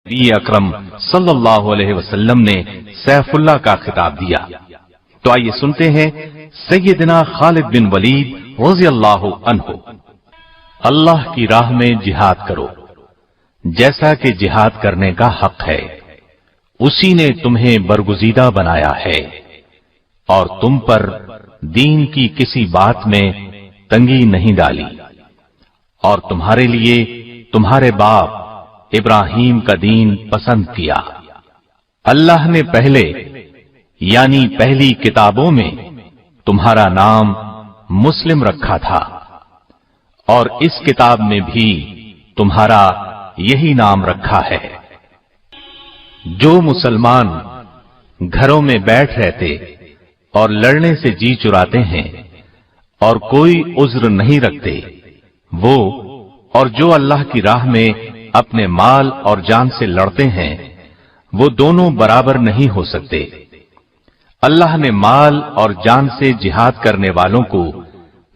نبی اکرم صلی اللہ علیہ وسلم نے سیف اللہ کا خطاب دیا۔ تو آئیے سنتے ہیں سیدنا خالد بن ولید رضی اللہ عنہ۔ اللہ کی راہ میں جہاد کرو جیسا کہ جہاد کرنے کا حق ہے، اسی نے تمہیں برگزیدہ بنایا ہے اور تم پر دین کی کسی بات میں تنگی نہیں ڈالی، اور تمہارے لیے تمہارے باپ ابراہیم کا دین پسند کیا۔ اللہ نے پہلے یعنی پہلی کتابوں میں تمہارا نام مسلم رکھا تھا، اور اس کتاب میں بھی تمہارا یہی نام رکھا ہے۔ جو مسلمان گھروں میں بیٹھ رہتے اور لڑنے سے جی چراتے ہیں اور کوئی عذر نہیں رکھتے، وہ اور جو اللہ کی راہ میں اپنے مال اور جان سے لڑتے ہیں، وہ دونوں برابر نہیں ہو سکتے۔ اللہ نے مال اور جان سے جہاد کرنے والوں کو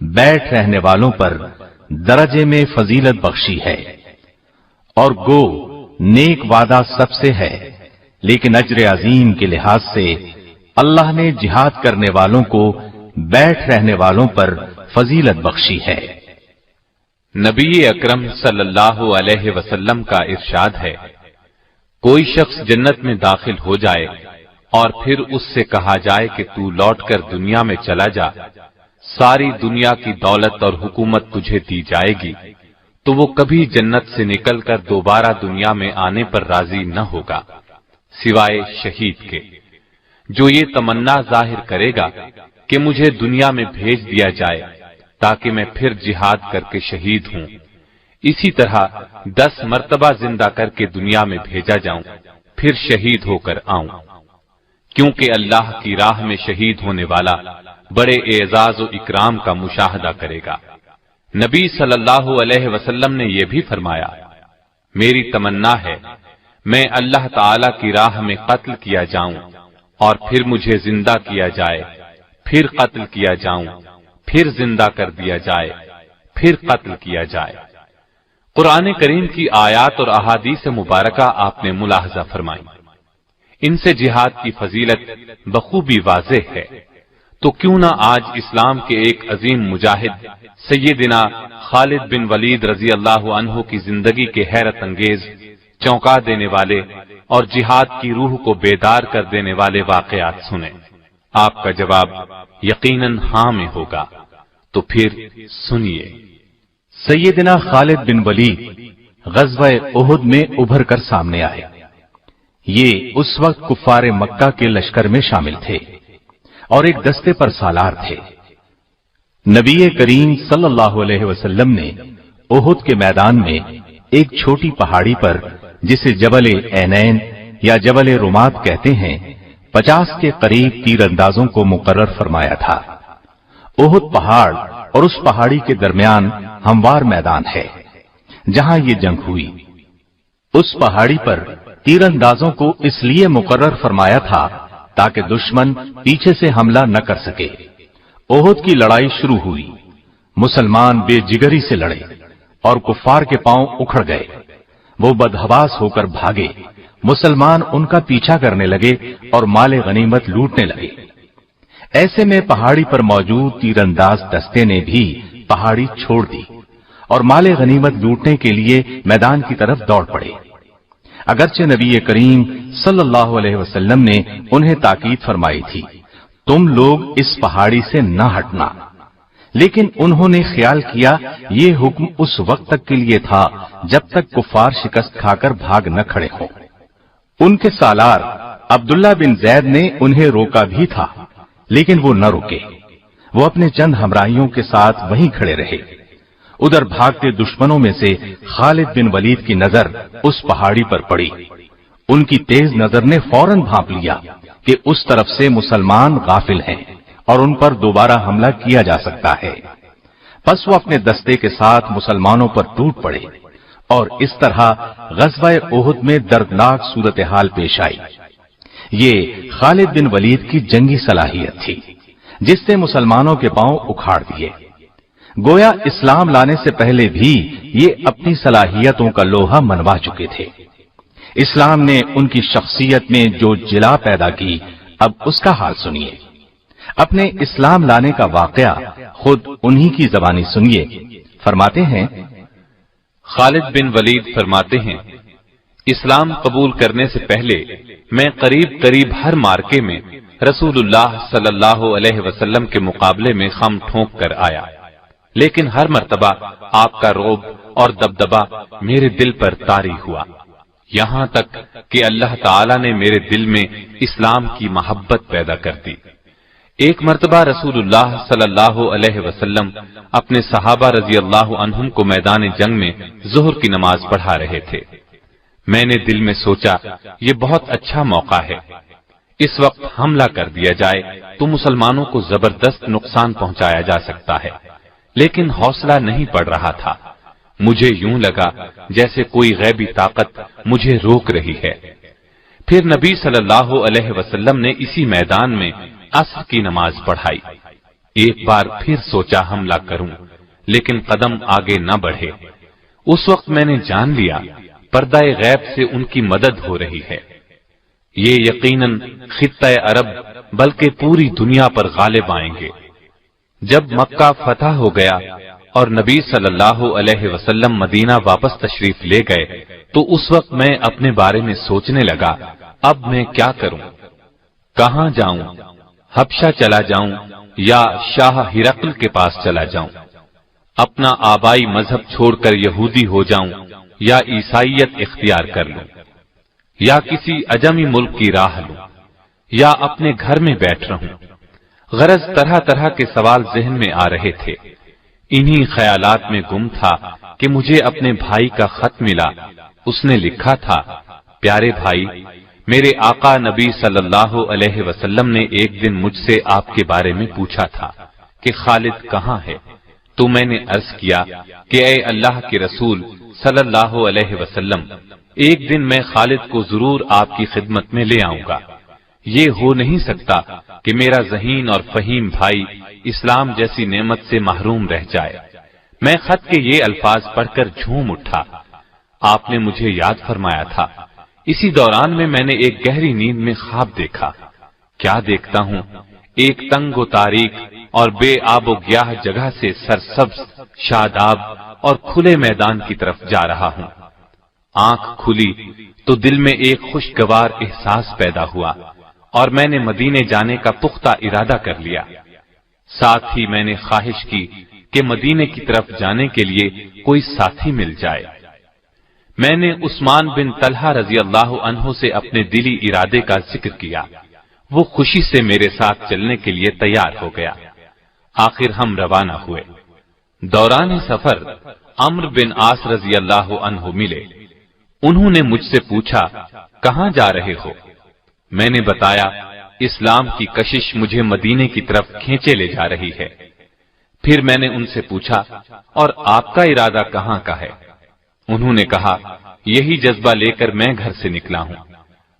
بیٹھ رہنے والوں پر درجے میں فضیلت بخشی ہے، اور گو نیک وعدہ سب سے ہے، لیکن اجر عظیم کے لحاظ سے اللہ نے جہاد کرنے والوں کو بیٹھ رہنے والوں پر فضیلت بخشی ہے۔ نبی اکرم صلی اللہ علیہ وسلم کا ارشاد ہے، کوئی شخص جنت میں داخل ہو جائے اور پھر اس سے کہا جائے کہ تو لوٹ کر دنیا میں چلا جا، ساری دنیا کی دولت اور حکومت تجھے دی جائے گی، تو وہ کبھی جنت سے نکل کر دوبارہ دنیا میں آنے پر راضی نہ ہوگا سوائے شہید کے، جو یہ تمنا ظاہر کرے گا کہ مجھے دنیا میں بھیج دیا جائے تاکہ میں پھر جہاد کر کے شہید ہوں، اسی طرح 10 مرتبہ زندہ کر کے دنیا میں بھیجا جاؤں، پھر شہید ہو کر آؤں، کیونکہ اللہ کی راہ میں شہید ہونے والا بڑے اعزاز و اکرام کا مشاہدہ کرے گا۔ نبی صلی اللہ علیہ وسلم نے یہ بھی فرمایا، میری تمنا ہے میں اللہ تعالی کی راہ میں قتل کیا جاؤں اور پھر مجھے زندہ کیا جائے، پھر قتل کیا جاؤں، پھر زندہ کر دیا جائے، پھر قتل کیا جائے۔ قرآن کریم کی آیات اور احادیث مبارکہ آپ نے ملاحظہ فرمائی، ان سے جہاد کی فضیلت بخوبی واضح ہے۔ تو کیوں نہ آج اسلام کے ایک عظیم مجاہد سیدنا خالد بن ولید رضی اللہ عنہ کی زندگی کے حیرت انگیز، چونکا دینے والے اور جہاد کی روح کو بیدار کر دینے والے واقعات سنیں۔ آپ کا جواب یقیناً ہاں میں ہوگا، تو پھر سنیے۔ سیدنا خالد بن ولید غزوہ احد میں ابھر کر سامنے آئے۔ یہ اس وقت کفار مکہ کے لشکر میں شامل تھے اور ایک دستے پر سالار تھے۔ نبی کریم صلی اللہ علیہ وسلم نے احد کے میدان میں ایک چھوٹی پہاڑی پر، جسے جبل عینین یا جبل رمات کہتے ہیں، 50 کے قریب تیر اندازوں کو مقرر فرمایا تھا۔ احد پہاڑ اور اس پہاڑی کے درمیان ہموار میدان ہے جہاں یہ جنگ ہوئی۔ اس پہاڑی پر تیر اندازوں کو اس لیے مقرر فرمایا تھا تاکہ دشمن پیچھے سے حملہ نہ کر سکے۔ احد کی لڑائی شروع ہوئی، مسلمان بے جگری سے لڑے اور کفار کے پاؤں اکھڑ گئے، وہ بدحواس ہو کر بھاگے، مسلمان ان کا پیچھا کرنے لگے اور مال غنیمت لوٹنے لگے۔ ایسے میں پہاڑی پر موجود تیر انداز دستے نے بھی پہاڑی چھوڑ دی اور مال غنیمت لوٹنے کے لیے میدان کی طرف دوڑ پڑے۔ اگرچہ نبی کریم صلی اللہ علیہ وسلم نے انہیں تاکید فرمائی تھی، تم لوگ اس پہاڑی سے نہ ہٹنا، لیکن انہوں نے خیال کیا یہ حکم اس وقت تک کے لیے تھا جب تک کفار شکست کھا کر بھاگ نہ کھڑے ہوں۔ ان کے سالار عبداللہ بن زید نے انہیں روکا بھی تھا، لیکن وہ نہ رکے، وہ اپنے چند ہمراہیوں کے ساتھ وہیں کھڑے رہے۔ ادھر بھاگتے دشمنوں میں سے خالد بن ولید کی نظر اس پہاڑی پر پڑی۔ ان کی تیز نظر نے فوراً بھانپ لیا کہ اس طرف سے مسلمان غافل ہیں اور ان پر دوبارہ حملہ کیا جا سکتا ہے۔ پس وہ اپنے دستے کے ساتھ مسلمانوں پر ٹوٹ پڑے اور اس طرح غزوہ احد میں دردناک صورتحال پیش آئی۔ یہ خالد بن ولید کی جنگی صلاحیت تھی جس سے مسلمانوں کے پاؤں اکھاڑ دیے۔ گویا اسلام لانے سے پہلے بھی یہ اپنی صلاحیتوں کا لوہا منوا چکے تھے۔ اسلام نے ان کی شخصیت میں جو جلا پیدا کی، اب اس کا حال سنیے۔ اپنے اسلام لانے کا واقعہ خود انہی کی زبانی سنیے۔ فرماتے ہیں، خالد بن ولید فرماتے ہیں، اسلام قبول کرنے سے پہلے میں قریب ہر مارکے میں رسول اللہ صلی اللہ علیہ وسلم کے مقابلے میں خم ٹھونک کر آیا، لیکن ہر مرتبہ آپ کا رعب اور دبدبا میرے دل پر طاری ہوا، یہاں تک کہ اللہ تعالی نے میرے دل میں اسلام کی محبت پیدا کر دی۔ ایک مرتبہ رسول اللہ صلی اللہ علیہ وسلم اپنے صحابہ رضی اللہ عنہم کو میدان جنگ میں ظہر کی نماز پڑھا رہے تھے۔ میں نے دل میں سوچا یہ بہت اچھا موقع ہے، اس وقت حملہ کر دیا جائے تو مسلمانوں کو زبردست نقصان پہنچایا جا سکتا ہے، لیکن حوصلہ نہیں پڑ رہا تھا۔ مجھے یوں لگا جیسے کوئی غیبی طاقت مجھے روک رہی ہے۔ پھر نبی صلی اللہ علیہ وسلم نے اسی میدان میں عصر کی نماز پڑھائی۔ ایک بار پھر سوچا حملہ کروں، لیکن قدم آگے نہ بڑھے۔ اس وقت میں نے جان لیا پردہ غیب سے ان کی مدد ہو رہی ہے، یہ یقیناً خطہ عرب بلکہ پوری دنیا پر غالب آئیں گے۔ جب مکہ فتح ہو گیا اور نبی صلی اللہ علیہ وسلم مدینہ واپس تشریف لے گئے تو اس وقت میں اپنے بارے میں سوچنے لگا، اب میں کیا کروں، کہاں جاؤں، حبشہ چلا جاؤں یا شاہ ہرقل کے پاس چلا جاؤں، اپنا آبائی مذہب چھوڑ کر یہودی ہو جاؤں یا عیسائیت اختیار کر لوں، یا کسی اجمی ملک کی راہ لوں، یا اپنے گھر میں بیٹھ رہوں۔ غرض طرح طرح کے سوال ذہن میں آ رہے تھے۔ انہی خیالات میں گم تھا کہ مجھے اپنے بھائی کا خط ملا۔ اس نے لکھا تھا، پیارے بھائی، میرے آقا نبی صلی اللہ علیہ وسلم نے ایک دن مجھ سے آپ کے بارے میں پوچھا تھا کہ خالد کہاں ہے، تو میں نے عرض کیا کہ اے اللہ کے رسول صلی اللہ علیہ وسلم، ایک دن میں خالد کو ضرور آپ کی خدمت میں لے آؤں گا۔ یہ ہو نہیں سکتا کہ میرا ذہین اور فہیم بھائی اسلام جیسی نعمت سے محروم رہ جائے۔ میں خط کے یہ الفاظ پڑھ کر جھوم اٹھا۔ آپ نے مجھے یاد فرمایا تھا۔ اسی دوران میں نے ایک گہری نیند میں خواب دیکھا۔ کیا دیکھتا ہوں، ایک تنگ و تاریک اور بے آب و گیاہ جگہ سے سرسبز، شاداب اور کھلے میدان کی طرف جا رہا ہوں۔ آنکھ کھلی تو دل میں ایک خوشگوار احساس پیدا ہوا اور میں نے مدینے جانے کا پختہ ارادہ کر لیا۔ ساتھ ہی میں نے خواہش کی کہ مدینے کی طرف جانے کے لیے کوئی ساتھی مل جائے۔ میں نے عثمان بن طلحہ رضی اللہ عنہ سے اپنے دلی ارادے کا ذکر کیا۔ وہ خوشی سے میرے ساتھ چلنے کے لیے تیار ہو گیا۔ آخر ہم روانہ ہوئے۔ دوران سفر عمرو بن عاص رضی اللہ عنہ ملے۔ انہوں نے مجھ سے پوچھا، کہاں جا رہے ہو؟ میں نے بتایا، اسلام کی کشش مجھے مدینے کی طرف کھینچے لے جا رہی ہے۔ پھر میں نے ان سے پوچھا، اور آپ کا ارادہ کہاں کا ہے؟ انہوں نے کہا، یہی جذبہ لے کر میں گھر سے نکلا ہوں۔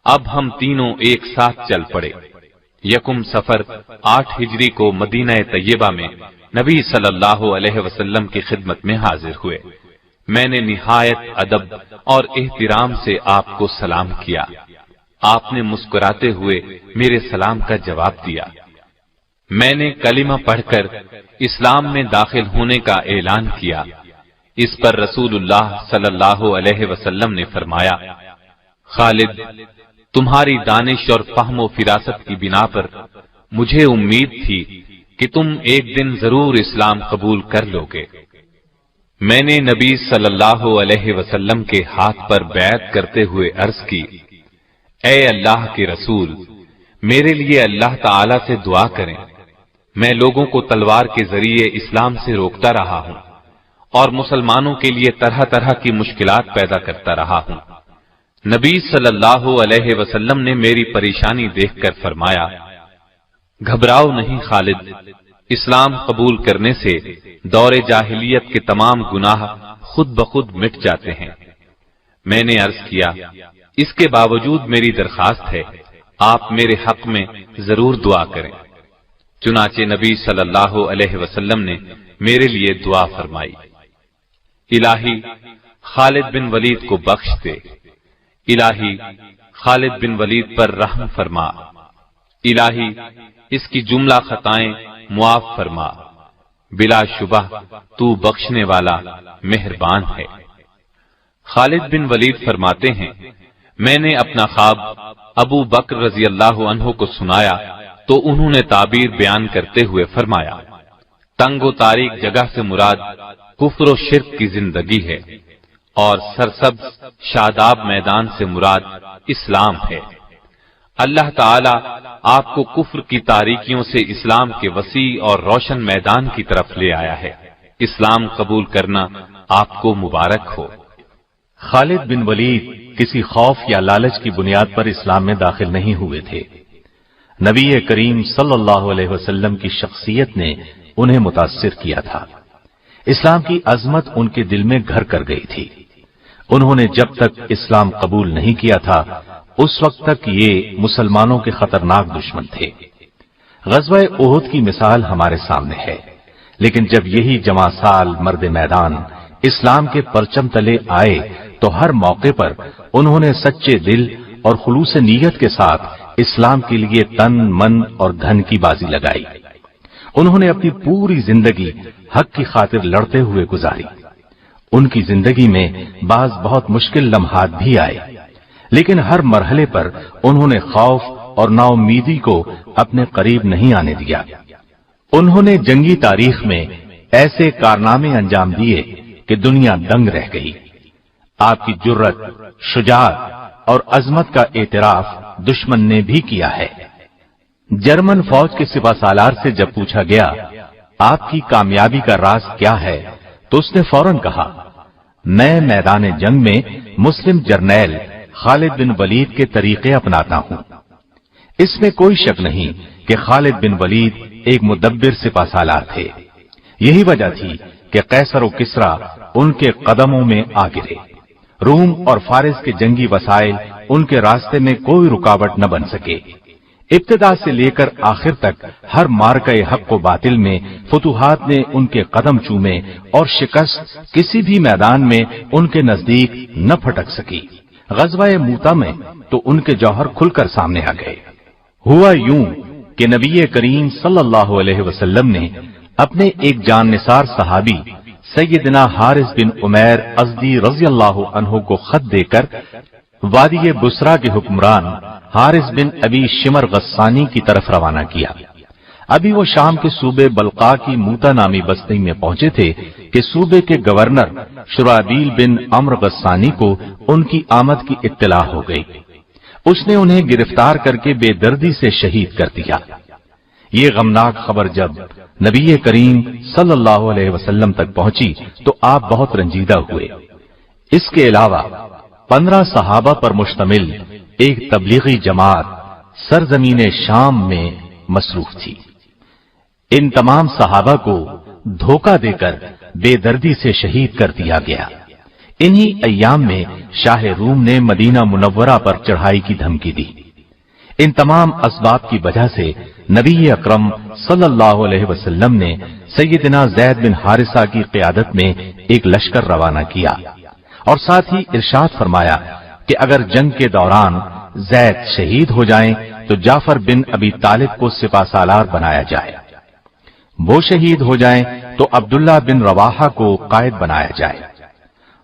اب ہم تینوں ایک ساتھ چل پڑے۔ یکم سفر 8 ہجری کو مدینہ طیبہ میں نبی صلی اللہ علیہ وسلم کی خدمت میں حاضر ہوئے۔ میں نے نہایت ادب اور احترام سے آپ کو سلام کیا۔ آپ نے مسکراتے ہوئے میرے سلام کا جواب دیا۔ میں نے کلمہ پڑھ کر اسلام میں داخل ہونے کا اعلان کیا۔ اس پر رسول اللہ صلی اللہ علیہ وسلم نے فرمایا، خالد، تمہاری دانش اور فہم و فراست کی بنا پر مجھے امید تھی کہ تم ایک دن ضرور اسلام قبول کر لو گے۔ میں نے نبی صلی اللہ علیہ وسلم کے ہاتھ پر بیعت کرتے ہوئے عرض کی، اے اللہ کے رسول، میرے لیے اللہ تعالی سے دعا کریں۔ میں لوگوں کو تلوار کے ذریعے اسلام سے روکتا رہا ہوں اور مسلمانوں کے لیے طرح طرح کی مشکلات پیدا کرتا رہا ہوں۔ نبی صلی اللہ علیہ وسلم نے میری پریشانی دیکھ کر فرمایا، گھبراؤ نہیں خالد، اسلام قبول کرنے سے دور جاہلیت کے تمام گناہ خود بخود مٹ جاتے ہیں۔ میں نے عرض کیا، اس کے باوجود میری درخواست ہے، آپ میرے حق میں ضرور دعا کریں۔ چنانچہ نبی صلی اللہ علیہ وسلم نے میرے لیے دعا فرمائی، الہی خالد بن ولید کو بخش دے، الہی خالد بن ولید پر رحم فرما، الہی اس کی جملہ خطائیں معاف فرما، بلا شبہ تو بخشنے والا مہربان ہے۔ خالد بن ولید فرماتے ہیں، میں نے اپنا خواب ابو بکر رضی اللہ عنہ کو سنایا تو انہوں نے تعبیر بیان کرتے ہوئے فرمایا، تنگ و تاریک جگہ سے مراد کفر و شرک کی زندگی ہے، اور سرسبز شاداب میدان سے مراد اسلام ہے۔ اللہ تعالی آپ کو کفر کی تاریکیوں سے اسلام کے وسیع اور روشن میدان کی طرف لے آیا ہے۔ اسلام قبول کرنا آپ کو مبارک ہو۔ خالد بن ولید کسی خوف یا لالچ کی بنیاد پر اسلام میں داخل نہیں ہوئے تھے۔ نبی کریم صلی اللہ علیہ وسلم کی شخصیت نے انہیں متاثر کیا تھا۔ اسلام کی عظمت ان کے دل میں گھر کر گئی تھی۔ انہوں نے جب تک اسلام قبول نہیں کیا تھا اس وقت تک یہ مسلمانوں کے خطرناک دشمن تھے۔ غزوہ احد کی مثال ہمارے سامنے ہے، لیکن جب یہی جمع سال مرد میدان اسلام کے پرچم تلے آئے تو ہر موقع پر انہوں نے سچے دل اور خلوص نیت کے ساتھ اسلام کے لیے تن من اور دھن کی بازی لگائی۔ انہوں نے اپنی پوری زندگی حق کی خاطر لڑتے ہوئے گزاری۔ ان کی زندگی میں بعض بہت مشکل لمحات بھی آئے، لیکن ہر مرحلے پر انہوں نے خوف اور نا امیدی کو اپنے قریب نہیں آنے دیا۔ انہوں نے جنگی تاریخ میں ایسے کارنامے انجام دیے کہ دنیا دنگ رہ گئی۔ آپ کی جرت، شجاعت اور عظمت کا اعتراف دشمن نے بھی کیا ہے۔ جرمن فوج کے سپہ سالار سے جب پوچھا گیا آپ کی کامیابی کا راز کیا ہے تو اس نے فوراً کہا، میں میدان جنگ میں مسلم جرنیل خالد بن ولید کے طریقے اپناتا ہوں۔ اس میں کوئی شک نہیں کہ خالد بن ولید ایک مدبر سپہ سالار تھے۔ یہی وجہ تھی کہ قیصر و کسریٰ ان کے قدموں میں آ گرے۔ روم اور فارس کے جنگی وسائل ان کے راستے میں کوئی رکاوٹ نہ بن سکے۔ ابتدا سے لے کر آخر تک ہر مارکہ حق و باطل میں فتوحات نے ان کے قدم چومے اور شکست کسی بھی میدان میں ان کے نزدیک نہ پھٹک سکی۔ غزوہ موتا میں تو ان کے جوہر کھل کر سامنے آ گئے۔ ہوا یوں کہ نبی کریم صلی اللہ علیہ وسلم نے اپنے ایک جان نثار صحابی سیدنا حارث بن عمیر ازدی رضی اللہ عنہ کو خط دے کر وادی بسرا کے حکمران حارث بن ابی شمر غسانی کی طرف روانہ کیا۔ ابھی وہ شام کے صوبے بلقا کی موتا نامی بستی میں پہنچے تھے کہ صوبے کے گورنر شرابیل بن عمرو غسانی کو ان کی آمد کی اطلاع ہو گئی۔ اس نے انہیں گرفتار کر کے بے دردی سے شہید کر دیا۔ یہ غمناک خبر جب نبی کریم صلی اللہ علیہ وسلم تک پہنچی تو آپ بہت رنجیدہ ہوئے۔ اس کے علاوہ 15 صحابہ پر مشتمل ایک تبلیغی جماعت سرزمین شام میں مصروف تھی۔ ان تمام صحابہ کو دھوکہ دے کر بے دردی سے شہید کر دیا گیا۔ انہی ایام میں شاہ روم نے مدینہ منورہ پر چڑھائی کی دھمکی دی۔ ان تمام اسباب کی وجہ سے نبی اکرم صلی اللہ علیہ وسلم نے سیدنا زید بن حارثہ کی قیادت میں ایک لشکر روانہ کیا اور ساتھ ہی ارشاد فرمایا کہ اگر جنگ کے دوران زید شہید ہو جائیں تو جعفر بن ابی طالب کو سپہ سالار بنایا جائے، وہ شہید ہو جائیں تو عبداللہ بن رواحہ کو قائد بنایا جائے،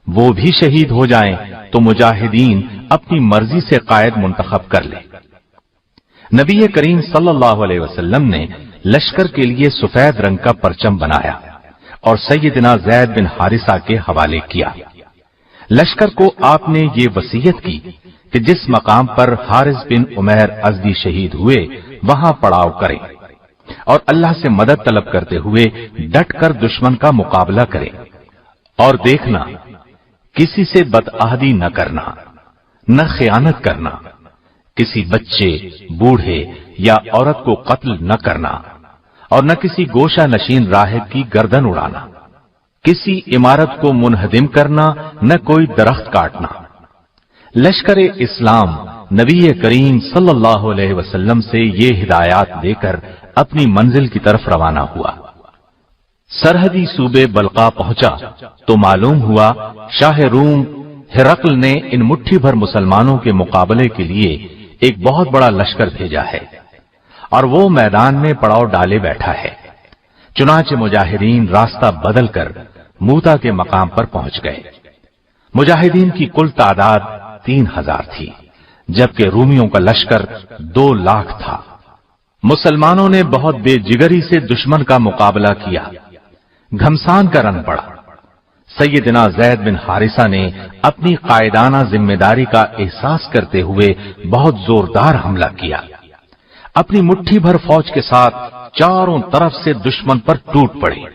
وہ بھی شہید ہو جائیں تو مجاہدین اپنی مرضی سے قائد منتخب کر لیں۔ نبی کریم صلی اللہ علیہ وسلم نے لشکر کے لیے سفید رنگ کا پرچم بنایا اور سیدنا زید بن حارثہ کے حوالے کیا۔ لشکر کو آپ نے یہ وصیت کی کہ جس مقام پر حارث بن عمیر ازدی شہید ہوئے وہاں پڑاؤ کریں اور اللہ سے مدد طلب کرتے ہوئے ڈٹ کر دشمن کا مقابلہ کریں، اور دیکھنا کسی سے بدعہدی نہ کرنا، نہ خیانت کرنا، کسی بچے، بوڑھے یا عورت کو قتل نہ کرنا، اور نہ کسی گوشہ نشین راہب کی گردن اڑانا، کسی عمارت کو منہدم کرنا، نہ کوئی درخت کاٹنا۔ لشکر اسلام نبی کریم صلی اللہ علیہ وسلم سے یہ ہدایات دے کر اپنی منزل کی طرف روانہ ہوا۔ سرحدی صوبے بلقا پہنچا تو معلوم ہوا شاہ روم हिरक्ल ने इन मुट्ठी भर मुसलमानों के मुकाबले के लिए एक बहुत बड़ा लश्कर भेजा है और वो मैदान में पड़ाव डाले बैठा है। चुनाचे मुजाहिदीन रास्ता बदलकर मूता के मकाम पर पहुंच गए। मुजाहिदीन की कुल तादाद 3000 थी, जबकि रूमियों का लश्कर 2 लाख था। मुसलमानों ने बहुत बेजिगरी से दुश्मन का मुकाबला किया। घमसान का रंग पड़ा। सैयदना ज़ैद बिन हारिसा ने अपनी कायदाना जिम्मेदारी का एहसास करते हुए बहुत जोरदार हमला किया। अपनी मुट्ठी भर फौज के साथ चारों तरफ से दुश्मन पर टूट पड़े।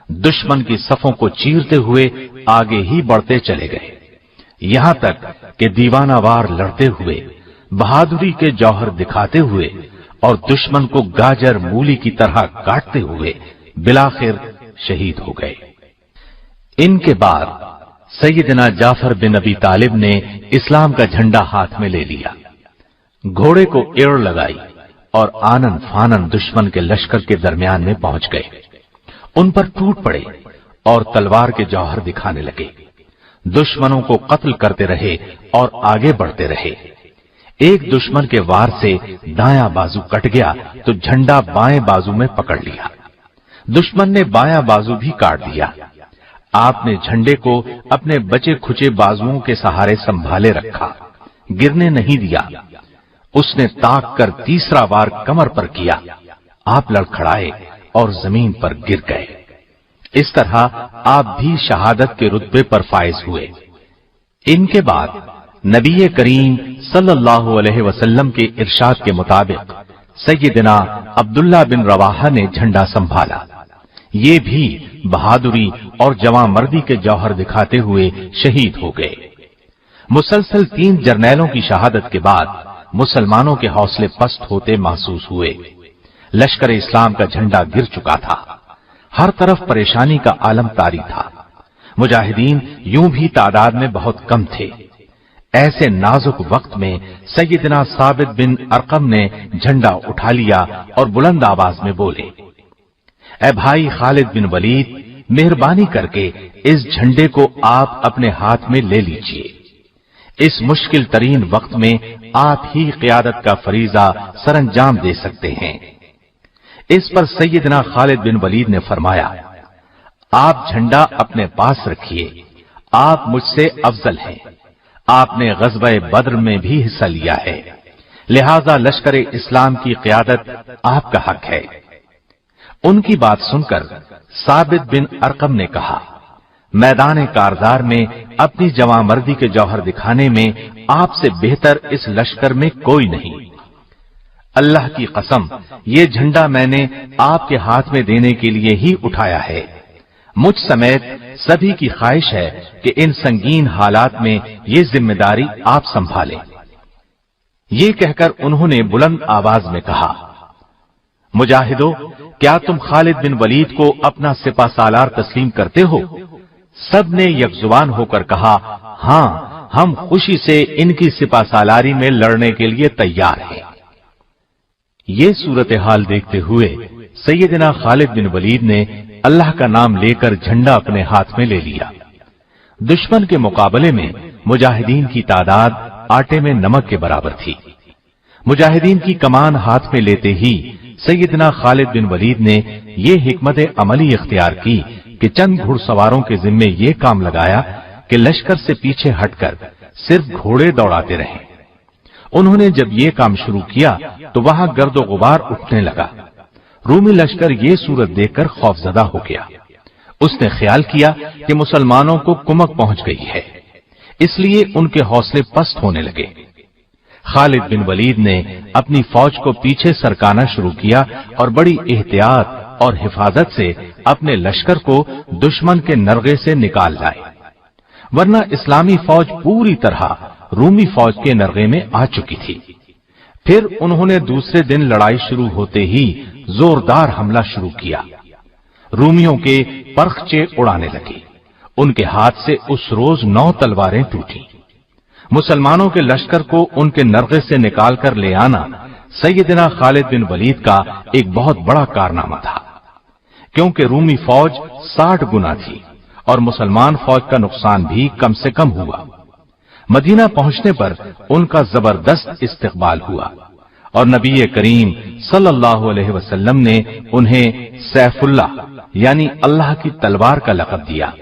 दुश्मन की सफों को चीरते हुए आगे ही बढ़ते चले गए, यहां तक कि दीवानावार लड़ते हुए, बहादुरी के जौहर दिखाते हुए और दुश्मन को गाजर मूली की तरह काटते हुए बिलाखिर शहीद हो गए। इनके बाद सैयदना जाफर बिन अबी तालिब ने इस्लाम का झंडा हाथ में ले लिया, घोड़े को एड़ लगाई और आनन फानन दुश्मन के लश्कर के दरमियान में पहुंच गए। उन पर टूट पड़े और तलवार के जौहर दिखाने लगे। दुश्मनों को कत्ल करते रहे और आगे बढ़ते रहे। एक दुश्मन के वार से दायां बाजू कट गया तो झंडा बाएं बाजू में पकड़ लिया। दुश्मन ने बायां बाजू भी काट दिया। आपने झंडे को अपने बचे खुचे बाजुओं के सहारे संभाले रखा, गिरने नहीं दिया। उसने ताक कर तीसरा वार कमर पर किया। आप लड़खड़ाए और जमीन पर गिर गए। इस तरह आप भी शहादत के रुतबे पर फाइज हुए। इनके बाद नबी करीम सल्लल्लाहु अलैहि वसल्लम के इरशाद के मुताबिक सैयदना अब्दुल्ला बिन रवाहा ने झंडा संभाला। ये भी बहादुरी और जवांमर्दी के जौहर दिखाते हुए शहीद हो गए। मुसलसल 3 जर्नैलों की शहादत के बाद मुसलमानों के हौसले पस्त होते महसूस हुए। लश्कर इस्लाम का झंडा गिर चुका था। हर तरफ परेशानी का आलम तारी था। मुजाहिदीन यूं भी तादाद में बहुत कम थे। ऐसे नाजुक वक्त में सैयदना साबित बिन अरकम ने झंडा उठा लिया और बुलंद आवाज में बोले, ऐ भाई खालिद बिन वलीद, मेहरबानी करके इस झंडे को आप अपने हाथ में ले लीजिए। इस मुश्किल तरीन वक्त में आप ही क़ियादत का फरीजा सरंजाम दे सकते हैं। इस पर सैयदना खालिद बिन वलीद ने फरमाया, आप झंडा अपने पास रखिए, आप मुझसे अफजल हैं। आपने ग़ज़वा बद्र में भी हिस्सा लिया है, लिहाजा लश्कर इस्लाम की क़ियादत आपका हक है। उनकी बात सुनकर साबित बिन अरकम ने कहा, मैदान कारजार में अपनी जवांमर्दी के जौहर दिखाने में आपसे बेहतर इस लश्कर में कोई नहीं। अल्लाह की कसम, ये झंडा मैंने आपके हाथ में देने के लिए ही उठाया है। मुझ समेत सभी की ख्वाहिश है कि इन संगीन हालात में ये जिम्मेदारी आप संभालें। ये कहकर उन्होंने बुलंद आवाज में कहा, मुजाहिदो, क्या तुम खालिद बिन वलीद को अपना सिपा सालार तस्लीम करते हो? सब ने यकजुबान होकर कहा, हां, हम खुशी से इनकी सिपा सालारी में लड़ने के लिए तैयार हैं। ये सूरत हाल देखते हुए सैयदना खालिद बिन वलीद ने अल्लाह का नाम लेकर झंडा अपने हाथ में ले लिया। दुश्मन के मुकाबले में मुजाहिदीन की तादाद आटे में नमक के बराबर थी। मुजाहिदीन की कमान हाथ में लेते ही सैयदना खालिद बिन वलीद ने ये हिकमत अमली इख्तियार की कि चंद घुड़सवारों के जिम्मे ये काम लगाया कि लश्कर से पीछे हटकर सिर्फ घोड़े दौड़ाते रहे। उन्होंने जब ये काम शुरू किया तो वहां गर्दो गुबार उठने लगा। रूमी लश्कर ये सूरत देखकर खौफजदा हो गया। उसने ख्याल किया कि मुसलमानों को कुमक पहुंच गई है, इसलिए उनके हौसले पस्त होने लगे। खालिद बिन वलीद ने अपनी फौज को पीछे सरकाना शुरू किया और बड़ी एहतियात और हिफाजत से अपने लश्कर को दुश्मन के नरगे से निकाल लाए, वरना इस्लामी फौज पूरी तरह रूमी फौज के नरगे में आ चुकी थी। फिर उन्होंने दूसरे दिन लड़ाई शुरू होते ही जोरदार हमला शुरू किया। रूमियों के परखचे उड़ाने लगे। उनके हाथ से उस रोज 9 तलवारें टूटी। मुसलमानों के लश्कर को उनके नरगे से निकालकर ले आना सैयदना खालिद बिन वलीद का एक बहुत बड़ा कारनामा था, क्योंकि रूमी फौज 60 गुना थी और मुसलमान फौज का नुकसान भी कम से कम हुआ। मदीना पहुंचने पर उनका जबरदस्त इस्तकबाल हुआ और नबी करीम सल्लल्लाहु अलैहि वसल्लम ने उन्हें सैफुल्लाह यानी अल्लाह की तलवार का लक़ब दिया।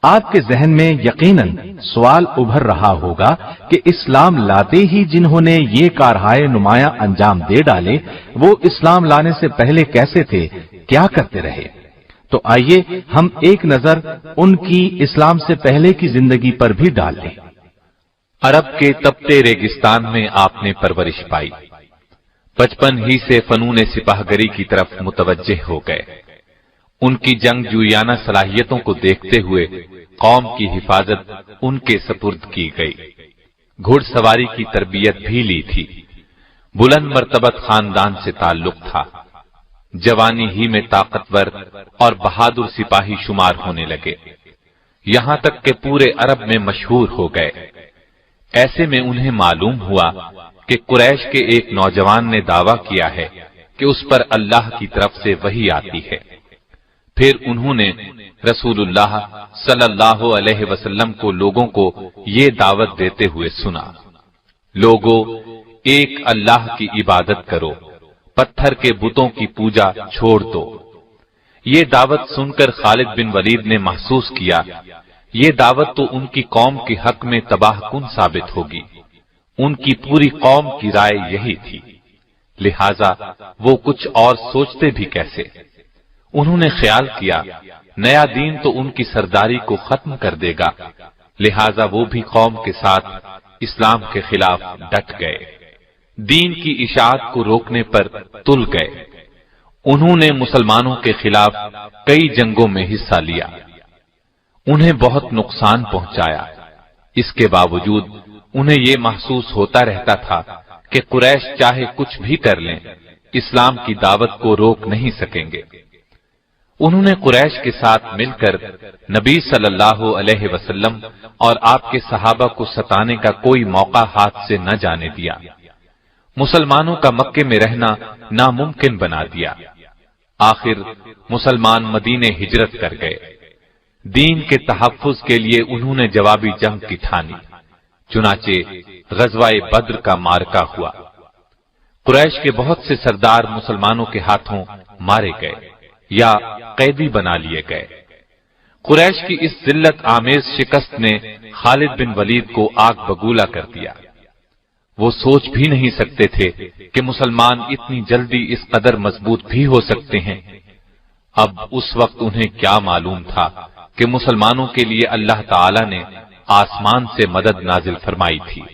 आपके जहन में यकीनन सवाल उभर रहा होगा कि इस्लाम लाते ही जिन्होंने ये कारहाय नुमाया अंजाम दे डाले, वो इस्लाम लाने से पहले कैसे थे, क्या करते रहे। तो आइए हम एक नजर उनकी इस्लाम से पहले की जिंदगी पर भी डाल लें। अरब के तपते रेगिस्तान में आपने परवरिश पाई। बचपन ही से फनून सिपाहगरी की तरफ मुतवज्जे हो गए। उनकी जंगजूयाना सलाहियतों को देखते हुए कौम की हिफाजत उनके सपुर्द की गई। घुड़सवारी की तरबियत भी ली थी। बुलंद मर्तबत खानदान से ताल्लुक था। जवानी ही में ताकतवर और बहादुर सिपाही शुमार होने लगे, यहां तक कि पूरे अरब में मशहूर हो गए। ऐसे में उन्हें मालूम हुआ कि कुरैश के एक नौजवान ने दावा किया है कि उस पर अल्लाह की तरफ से वही आती है। फिर उन्होंने रसूलुल्लाह सल्लल्लाहु अलैहि वसल्लम को लोगों को ये दावत देते हुए सुना, लोगों, एक अल्लाह की इबादत करो, पत्थर के बुतों की पूजा छोड़ दो। ये दावत सुनकर खालिद बिन वलीद ने महसूस किया, ये दावत तो उनकी कौम के हक में तबाहकुन साबित होगी। उनकी पूरी कौम की राय यही थी, लिहाजा वो कुछ और सोचते भी कैसे। उन्होंने ख्याल किया, नया दीन तो उनकी सरदारी को खत्म कर देगा, लिहाजा वो भी कौम के साथ इस्लाम के खिलाफ डट गए। दीन की इशाअत को रोकने पर तुल गए। उन्होंने मुसलमानों के खिलाफ कई जंगों में हिस्सा लिया, उन्हें बहुत नुकसान पहुंचाया। इसके बावजूद उन्हें ये महसूस होता रहता था कि कुरैश चाहे कुछ भी कर लें, इस्लाम की दावत को रोक नहीं सकेंगे। उन्होंने कुरैश के साथ मिलकर नबी सल्लल्लाहु अलैहि वसल्लम और आपके सहाबा को सताने का कोई मौका हाथ से न जाने दिया। मुसलमानों का मक्के में रहना नामुमकिन बना दिया। आखिर मुसलमान मदीने हिजरत कर गए। दीन के तहफ्फुज के लिए उन्होंने जवाबी जंग की ठानी। चुनाचे गज़वाए बद्र का मारका हुआ। कुरैश के बहुत से सरदार मुसलमानों के हाथों मारे गए या कैदी बना लिए गए। कुरैश की इस जिल्लत आमेज शिकस्त ने खालिद बिन वलीद को आग बगूला कर दिया। वो सोच भी नहीं सकते थे कि मुसलमान इतनी जल्दी इस कदर मजबूत भी हो सकते हैं। अब उस वक्त उन्हें क्या मालूम था कि मुसलमानों के लिए अल्लाह ताला ने आसमान से मदद नाजिल फरमाई थी।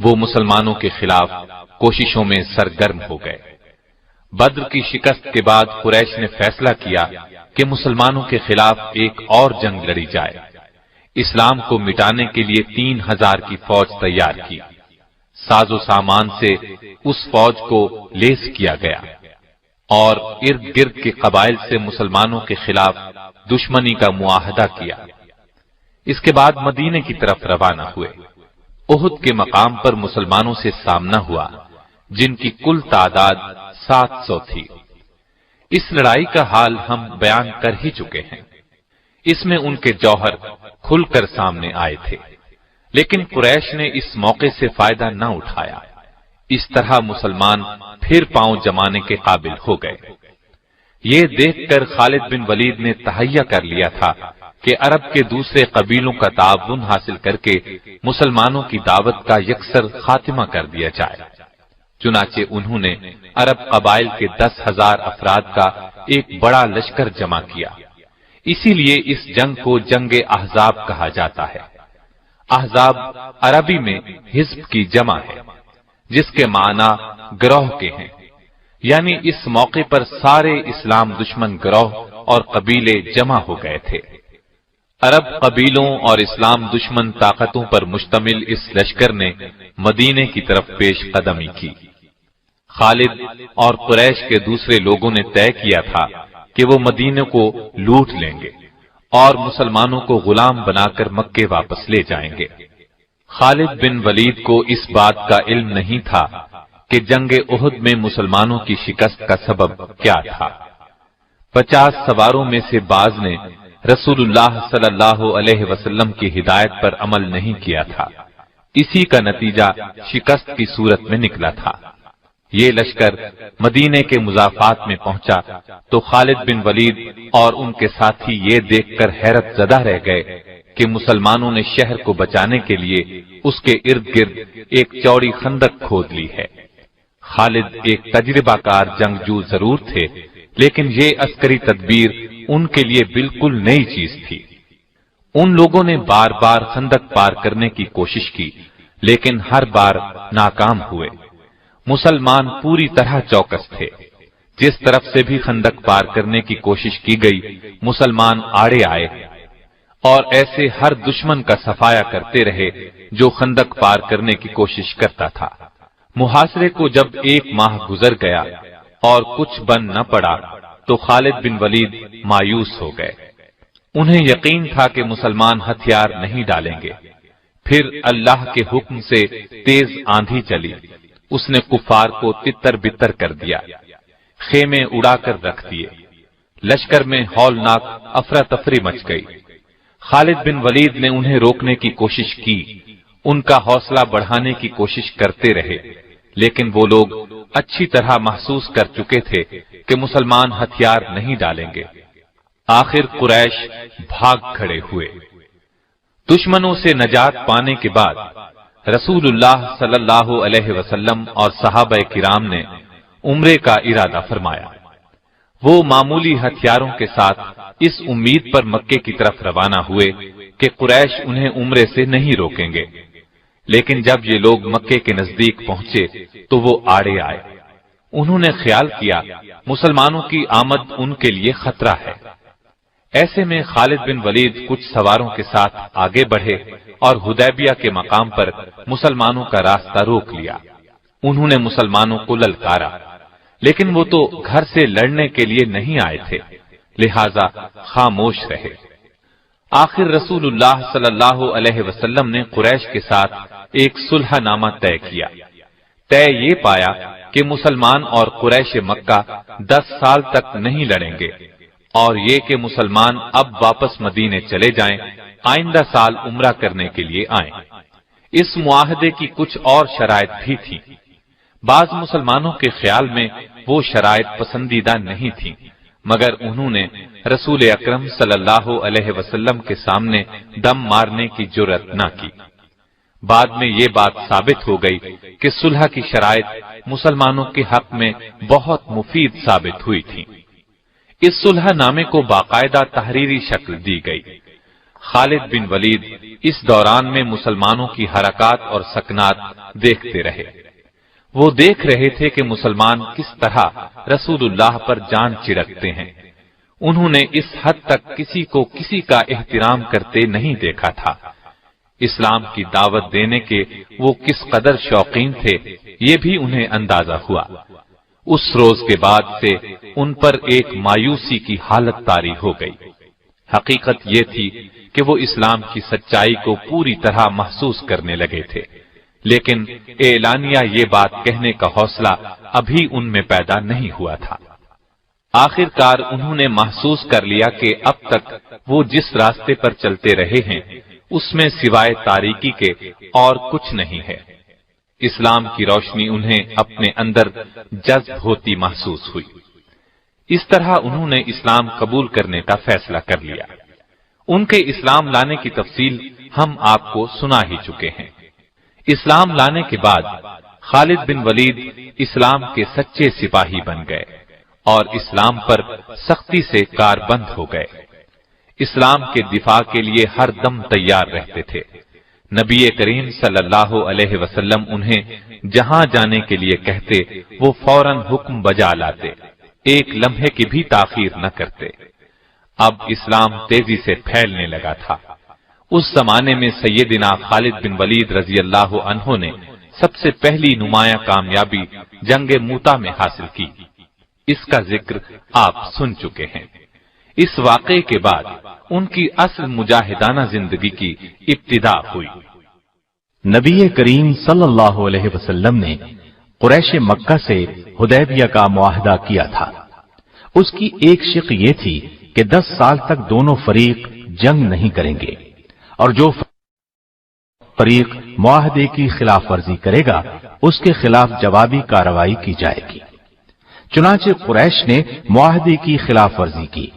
वो मुसलमानों के खिलाफ कोशिशों में सरगर्म हो गए। बद्र की शिकस्त के बाद कुरैश ने फैसला किया कि मुसलमानों के खिलाफ एक और जंग लड़ी जाए। इस्लाम को मिटाने के लिए 3000 की फौज तैयार की। साजो सामान से उस फौज को लेस किया गया और इर्द गिर्द के कबाइल से मुसलमानों के खिलाफ दुश्मनी का मुआहदा किया। इसके बाद मदीने की तरफ रवाना हुए। उहुद के मकाम पर मुसलमानों से सामना हुआ, जिनकी कुल तादाद 700 थी। इस लड़ाई का हाल हम बयान कर ही चुके हैं। इसमें उनके जौहर खुलकर सामने आए थे, लेकिन कुरैश ने इस मौके से फायदा न उठाया। इस तरह मुसलमान फिर पांव जमाने के काबिल हो गए। ये देखकर खालिद बिन वलीद ने तहैया कर लिया था कि अरब के दूसरे कबीलों का ताउन हासिल करके मुसलमानों की दावत का यकसर खात्मा कर दिया जाए। चुनाचे उन्होंने अरब कबाइल के 10,000 अफराद का एक बड़ा लश्कर जमा किया। इसीलिए इस जंग को जंग अहजाब कहा जाता है। अहजाब अरबी में हिज्ब की जमा है, जिसके माना गिरोह के हैं। यानी इस मौके पर सारे इस्लाम दुश्मन गिरोह और कबीले जमा हो गए थे। अरब कबीलों और इस्लाम दुश्मन ताकतों पर मुश्तमिल इस लश्कर ने मदीने की तरफ पेश कदमी की। खालिद और कुरैश के दूसरे लोगों ने तय किया था कि वो मदीने को लूट लेंगे और मुसलमानों को गुलाम बनाकर मक्के वापस ले जाएंगे। खालिद बिन वलीद को इस बात का इल्म नहीं था कि जंगे उहुद में मुसलमानों की शिकस्त का सबब क्या था। 50 सवारों में से बाज ने رسول اللہ صلی اللہ علیہ وسلم کی ہدایت پر عمل نہیں کیا تھا، اسی کا نتیجہ شکست کی صورت میں نکلا تھا۔ یہ لشکر مدینے کے مضافات میں پہنچا تو خالد بن ولید اور ان کے ساتھی یہ دیکھ کر حیرت زدہ رہ گئے کہ مسلمانوں نے شہر کو بچانے کے لیے اس کے ارد گرد ایک چوڑی خندق کھود لی ہے۔ خالد ایک تجربہ کار جنگجو ضرور تھے، لیکن یہ عسکری تدبیر ان کے لیے بالکل نئی چیز تھی۔ ان لوگوں نے بار بار خندق پار کرنے کی کوشش کی، لیکن ہر بار ناکام ہوئے۔ مسلمان پوری طرح چوکس تھے۔ جس طرف سے بھی خندق پار کرنے کی کوشش کی گئی، مسلمان آڑے آئے اور ایسے ہر دشمن کا صفایا کرتے رہے جو خندق پار کرنے کی کوشش کرتا تھا۔ محاصرے کو جب 1 ماہ گزر گیا اور کچھ بن نہ پڑا تو خالد بن ولید مایوس ہو گئے۔ انہیں یقین تھا کہ مسلمان ہتھیار نہیں ڈالیں گے۔ پھر اللہ کے حکم سے تیز آندھی چلی، اس نے کفار کو تتر بتر کر دیا، خیمے اڑا کر رکھ دیے۔ لشکر میں ہولناک افراتفری مچ گئی۔ خالد بن ولید نے انہیں روکنے کی کوشش کی، ان کا حوصلہ بڑھانے کی کوشش کرتے رہے، لیکن وہ لوگ اچھی طرح محسوس کر چکے تھے کہ مسلمان ہتھیار نہیں ڈالیں گے۔ آخر قریش بھاگ کھڑے ہوئے۔ دشمنوں سے نجات پانے کے بعد رسول اللہ صلی اللہ علیہ وسلم اور صحابہ کرام نے عمرے کا ارادہ فرمایا۔ وہ معمولی ہتھیاروں کے ساتھ اس امید پر مکے کی طرف روانہ ہوئے کہ قریش انہیں عمرے سے نہیں روکیں گے، لیکن جب یہ لوگ مکے کے نزدیک پہنچے تو وہ آڑے آئے۔ انہوں نے خیال کیا مسلمانوں کی آمد ان کے لیے خطرہ ہے۔ ایسے میں خالد بن ولید کچھ سواروں کے ساتھ آگے بڑھے اور حدیبیہ کے مقام پر مسلمانوں کا راستہ روک لیا۔ انہوں نے مسلمانوں کو للکارا، لیکن وہ تو گھر سے لڑنے کے لیے نہیں آئے تھے، لہذا خاموش رہے۔ آخر رسول اللہ صلی اللہ علیہ وسلم نے قریش کے ساتھ ایک صلح نامہ طے کیا۔ طے یہ پایا کہ مسلمان اور قریش مکہ 10 سال تک نہیں لڑیں گے، اور یہ کہ مسلمان اب واپس مدینے چلے جائیں، آئندہ سال عمرہ کرنے کے لیے آئیں۔ اس معاہدے کی کچھ اور شرائط بھی تھیں۔ بعض مسلمانوں کے خیال میں وہ شرائط پسندیدہ نہیں تھیں، مگر انہوں نے رسول اکرم صلی اللہ علیہ وسلم کے سامنے دم مارنے کی جرأت نہ کی۔ بعد میں یہ بات ثابت ہو گئی کہ صلح کی شرائط مسلمانوں کے حق میں بہت مفید ثابت ہوئی تھی۔ اس صلح نامے کو باقاعدہ تحریری شکل دی گئی۔ خالد بن ولید اس دوران میں مسلمانوں کی حرکات اور سکنات دیکھتے رہے۔ وہ دیکھ رہے تھے کہ مسلمان کس طرح رسول اللہ پر جان چڑکتے ہیں۔ انہوں نے اس حد تک کسی کو کسی کا احترام کرتے نہیں دیکھا تھا۔ اسلام کی دعوت دینے کے وہ کس قدر شوقین تھے، یہ بھی انہیں اندازہ ہوا۔ اس روز کے بعد سے ان پر ایک مایوسی کی حالت طاری ہو گئی۔ حقیقت یہ تھی کہ وہ اسلام کی سچائی کو پوری طرح محسوس کرنے لگے تھے، لیکن اعلانیہ یہ بات کہنے کا حوصلہ ابھی ان میں پیدا نہیں ہوا تھا۔ آخر کار انہوں نے محسوس کر لیا کہ اب تک وہ جس راستے پر چلتے رہے ہیں اس میں سوائے تاریکی کے اور کچھ نہیں ہے۔ اسلام کی روشنی انہیں اپنے اندر جذب ہوتی محسوس ہوئی۔ اس طرح انہوں نے اسلام قبول کرنے کا فیصلہ کر لیا۔ ان کے اسلام لانے کی تفصیل ہم آپ کو سنا ہی چکے ہیں۔ اسلام لانے کے بعد خالد بن ولید اسلام کے سچے سپاہی بن گئے اور اسلام پر سختی سے کاربند ہو گئے۔ اسلام کے دفاع کے لیے ہر دم تیار رہتے تھے۔ نبی کریم صلی اللہ علیہ وسلم انہیں جہاں جانے کے لیے کہتے وہ فوراً حکم بجا لاتے، ایک لمحے کی بھی تاخیر نہ کرتے۔ اب اسلام تیزی سے پھیلنے لگا تھا۔ اس زمانے میں سیدنا خالد بن ولید رضی اللہ عنہ نے سب سے پہلی نمایاں کامیابی جنگ موتا میں حاصل کی۔ اس کا ذکر آپ سن چکے ہیں۔ اس واقعے کے بعد ان کی اصل مجاہدانہ زندگی کی ابتدا ہوئی۔ نبی کریم صلی اللہ علیہ وسلم نے قریش مکہ سے حدیبیہ کا معاہدہ کیا تھا۔ اس کی ایک شق یہ تھی کہ 10 साल तक दोनों फरीक जंग नहीं करेंगे और जो फरीक मुआहदे की खिलाफ वर्जी करेगा उसके खिलाफ जवाबी कार्रवाई की जाएगी। चुनांचे कुरैश ने मुआहदे की खिलाफ वर्जी की,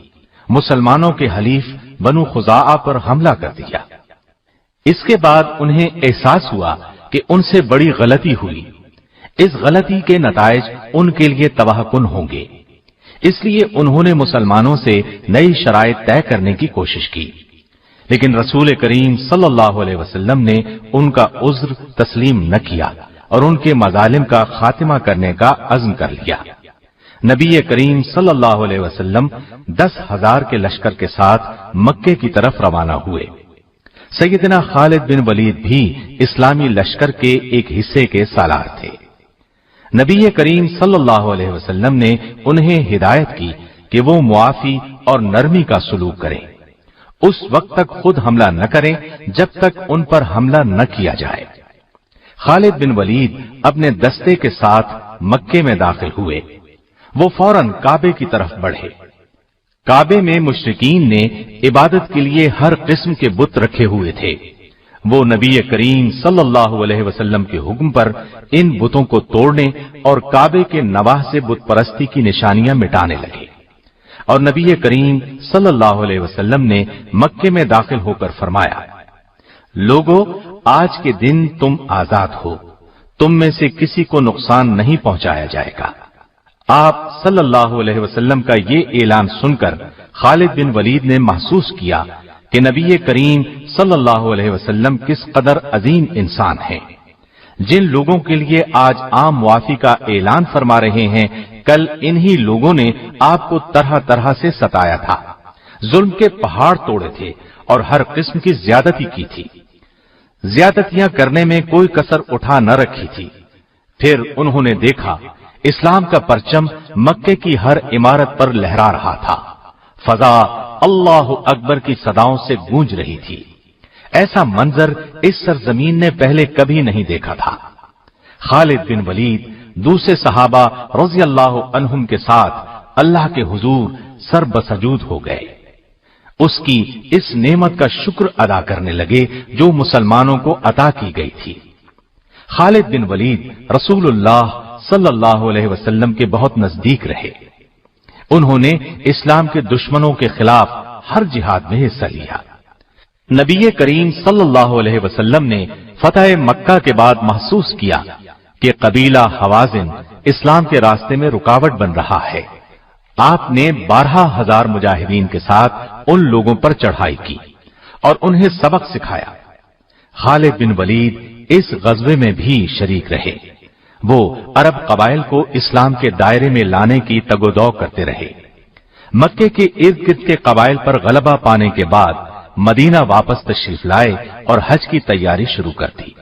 मुसलमानों के हलीफ बनु खुज़ाआ पर हमला कर दिया। इसके बाद उन्हें एहसास हुआ कि उनसे बड़ी गलती हुई। इस गलती के नताइज उनके लिए तबाहकुन होंगे, इसलिए उन्होंने मुसलमानों से नई शराइत तय करने की कोशिश की, लेकिन रसूल करीम सल्लल्लाहु अलैहि वसल्लम ने उनका उज्र तस्लीम न किया और उनके मजालिम का खात्मा करने का अज़्म कर लिया। नबी करीम सल्लल्लाहु अलैहि वसल्लम 10,000 के लश्कर के साथ मक्के की तरफ रवाना हुए। सैयदना खालिद बिन वलीद भी इस्लामी लश्कर के एक हिस्से के सालार थे। नबी करीम सल्लल्लाहु अलैहि वसल्लम ने उन्हें हिदायत की कि वो मुआफी और नरमी का सलूक करें, उस वक्त तक खुद हमला न करें जब तक उन पर हमला न किया जाए। खालिद बिन वलीद अपने दस्ते के साथ मक्के में दाखिल हुए। वो फौरन काबे की तरफ बढ़े। काबे में मुशरिकीन ने इबादत के लिए हर किस्म के बुत रखे हुए थे। वो नबी करीम सल्लल्लाहु अलैहि वसल्लम के हुक्म पर इन बुतों को तोड़ने और काबे के नवाह से बुत परस्ती की निशानियां मिटाने लगे। और नबी करीम सल्लल्लाहु अलैहि वसल्लम ने मक्के में दाखिल होकर फरमाया, लोगों, आज के दिन तुम आजाद हो, तुम में से किसी को नुकसान नहीं पहुंचाया जाएगा। आप सल्लल्लाहु अलैहि वसल्लम का ये ऐलान सुनकर खालिद बिन वलीद ने महसूस किया कि नबी करीम सल्लल्लाहु अलैहि वसल्लम किस कदर अजीम इंसान हैं। जिन लोगों के लिए आज आम मुआफी का ऐलान फरमा रहे हैं, कल इन्हीं लोगों ने आपको तरह तरह से सताया था, जुल्म के पहाड़ तोड़े थे और हर किस्म की ज्यादती की थी। ज्यादतियां करने में कोई कसर उठा न रखी थी। फिर उन्होंने देखा इस्लाम का परचम मक्के की हर इमारत पर लहरा रहा था। फजा अल्लाह अकबर की सदाओं से गूंज रही थी। ऐसा मंजर इस सरजमीन ने पहले कभी नहीं देखा था। खालिद बिन वलीद दूसरे सहाबा रज़ी अल्लाह अन्हुम के साथ अल्लाह के हुजूर सरबसजूद हो गए। उसकी इस नेमत का शुक्र अदा करने लगे जो मुसलमानों को अता की गई थी। खालिद बिन वलीद रसूलुल्लाह सल्लल्लाहु अलैहि वसल्लम के बहुत नजदीक रहे। उन्होंने इस्लाम के दुश्मनों के खिलाफ हर जिहाद में हिस्सा लिया। नबी करीम सल्लल्लाहु अलैहि वसल्लम ने फतह मक्का के बाद महसूस किया कि कबीला हवाजिन इस्लाम के रास्ते में रुकावट बन रहा है। आपने 12,000 मुजाहिदीन के साथ उन लोगों पर चढ़ाई की और उन्हें सबक सिखाया। खालिद बिन वलीद इस गज़वे में भी शरीक रहे। वो अरब कबाइल को इस्लाम के दायरे में लाने की तगोदौ करते रहे। मक्के के इर्द गिर्द के कबाइल पर गलबा पाने के बाद मदीना वापस तशरीफ लाए और हज की तैयारी शुरू कर दी।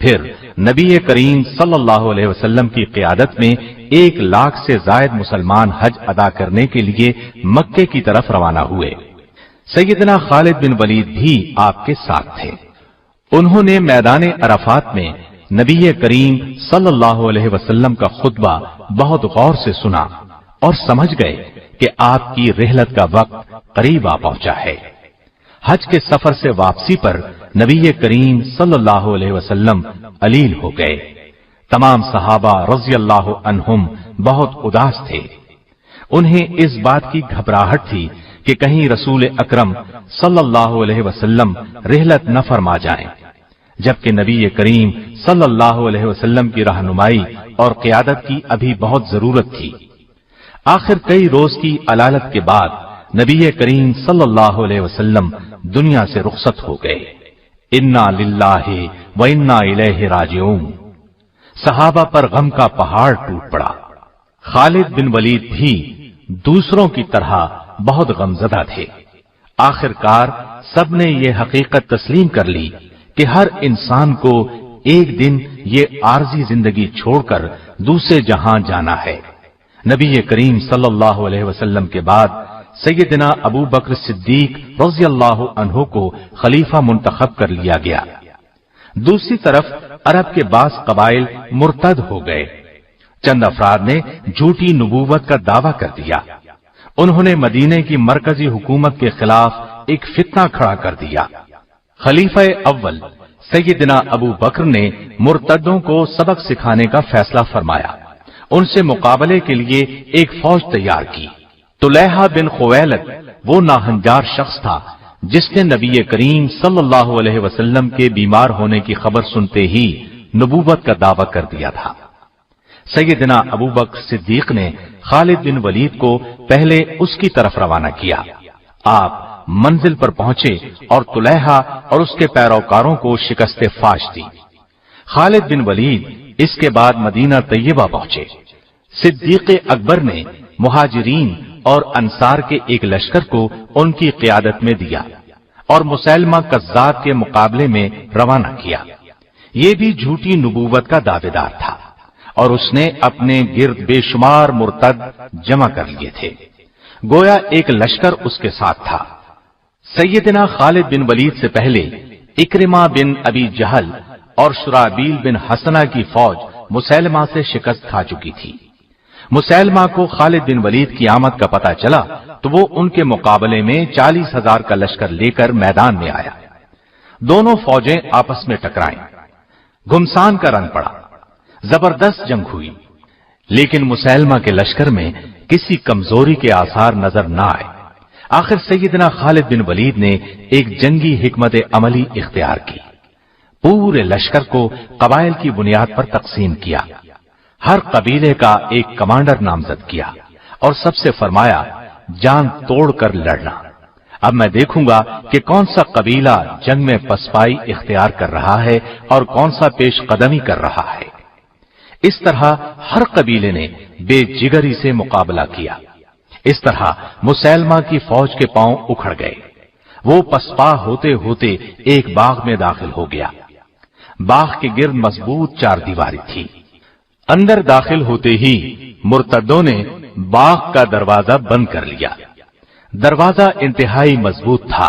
फिर नबी करीम सल्लल्लाहु अलैहि वसल्लम की क़ियादत में 1 लाख से जायद मुसलमान हज अदा करने के लिए मक्के की तरफ रवाना हुए। सैयदना खालिद बिन वलीद भी आपके साथ थे। उन्होंने मैदान अरफात में नबी करीम सल्लल्लाहु अलैहि वसल्लम का खुतबा बहुत गौर से सुना और समझ गए कि आपकी रिहलत का वक्त करीब आ पहुंचा है। हज के सफर से वापसी पर नबी करीम सल्लल्लाहु अलैहि वसल्लम अलील हो गए। तमाम सहाबा रज़ी अल्लाह अन्हुम बहुत उदास थे। उन्हें इस बात की घबराहट थी कि कहीं रसूल अकरम सल्लल्लाहु अलैहि वसल्लम रिहलत न फरमा जाएं, जबकि नबी करीम सल्लल्लाहु अलैहि वसल्लम की रहनुमाई और क़ियादत की अभी बहुत जरूरत थी। आखिर कई रोज की अलालत के बाद नबी करीम सल्लल्लाहु अलैहि वसल्लम दुनिया से रुखसत हो गए। इन्ना लिल्लाहि व इन्ना इलैहि राजिऊन। सहाबा पर गम का पहाड़ टूट पड़ा। खालिद बिन वलीद भी दूसरों की तरह बहुत गमजदा थे। आखिरकार सबने ये हकीकत तस्लीम कर ली कि हर इंसान को एक दिन ये आर्जी जिंदगी छोड़कर दूसरे जहां जाना है। नबी करीम सल्लल्लाहु अलैहि वसल्लम के बाद सैयदना अबू बकर सिद्दीक रज़ी अल्लाह अन्हु को खलीफा मुंतखब कर लिया गया। दूसरी तरफ अरब के बास कबाइल मुर्तद हो गए। चंद अफराद ने झूठी नबूवत का दावा कर दिया। انہوں نے مدینے کی مرکزی حکومت کے خلاف ایک فتنہ کھڑا کر دیا۔ خلیفہ اول سیدنا ابو بکر نے مرتدوں کو سبق سکھانے کا فیصلہ فرمایا، ان سے مقابلے کے لیے ایک فوج تیار کی۔ طلیحہ بن خویلد وہ ناہنجار شخص تھا جس نے نبی کریم صلی اللہ علیہ وسلم کے بیمار ہونے کی خبر سنتے ہی نبوت کا دعویٰ کر دیا تھا۔ سیدنا ابو بکر صدیق نے خالد بن ولید کو پہلے اس کی طرف روانہ کیا۔ آپ منزل پر پہنچے اور طلیحہ اور اس کے پیروکاروں کو شکست فاش دی۔ خالد بن ولید اس کے بعد مدینہ طیبہ پہنچے۔ صدیق اکبر نے مہاجرین اور انصار کے ایک لشکر کو ان کی قیادت میں دیا اور مسیلمہ کذاب کے مقابلے میں روانہ کیا۔ یہ بھی جھوٹی نبوت کا دعوے دار تھا اور اس نے اپنے گرد بے شمار مرتد جمع کر لیے تھے، گویا ایک لشکر اس کے ساتھ تھا۔ سیدنا خالد بن ولید سے پہلے اکرمہ بن ابی جہل اور شرابیل بن حسنہ کی فوج مسیلمہ سے شکست کھا چکی تھی۔ مسیلمہ کو خالد بن ولید کی آمد کا پتہ چلا تو وہ ان کے مقابلے میں 40,000 کا لشکر لے کر میدان میں آیا۔ دونوں فوجیں آپس میں ٹکرائیں، گھمسان کا رنگ پڑا، زبردست جنگ ہوئی، لیکن مسیلمہ کے لشکر میں کسی کمزوری کے آثار نظر نہ آئے۔ آخر سیدنا خالد بن ولید نے ایک جنگی حکمت عملی اختیار کی، پورے لشکر کو قبائل کی بنیاد پر تقسیم کیا، ہر قبیلے کا ایک کمانڈر نامزد کیا اور سب سے فرمایا جان توڑ کر لڑنا۔ اب میں دیکھوں گا کہ کون سا قبیلہ جنگ میں پسپائی اختیار کر رہا ہے اور کون سا پیش قدمی کر رہا ہے۔ اس طرح ہر قبیلے نے بے جگری سے مقابلہ کیا۔ اس طرح مسیلمہ کی فوج کے پاؤں اکھڑ گئے، وہ پسپا ہوتے ہوتے ایک باغ میں داخل ہو گیا۔ باغ کے گرد مضبوط چار دیواری تھی۔ اندر داخل ہوتے ہی مرتدوں نے باغ کا دروازہ بند کر لیا۔ دروازہ انتہائی مضبوط تھا،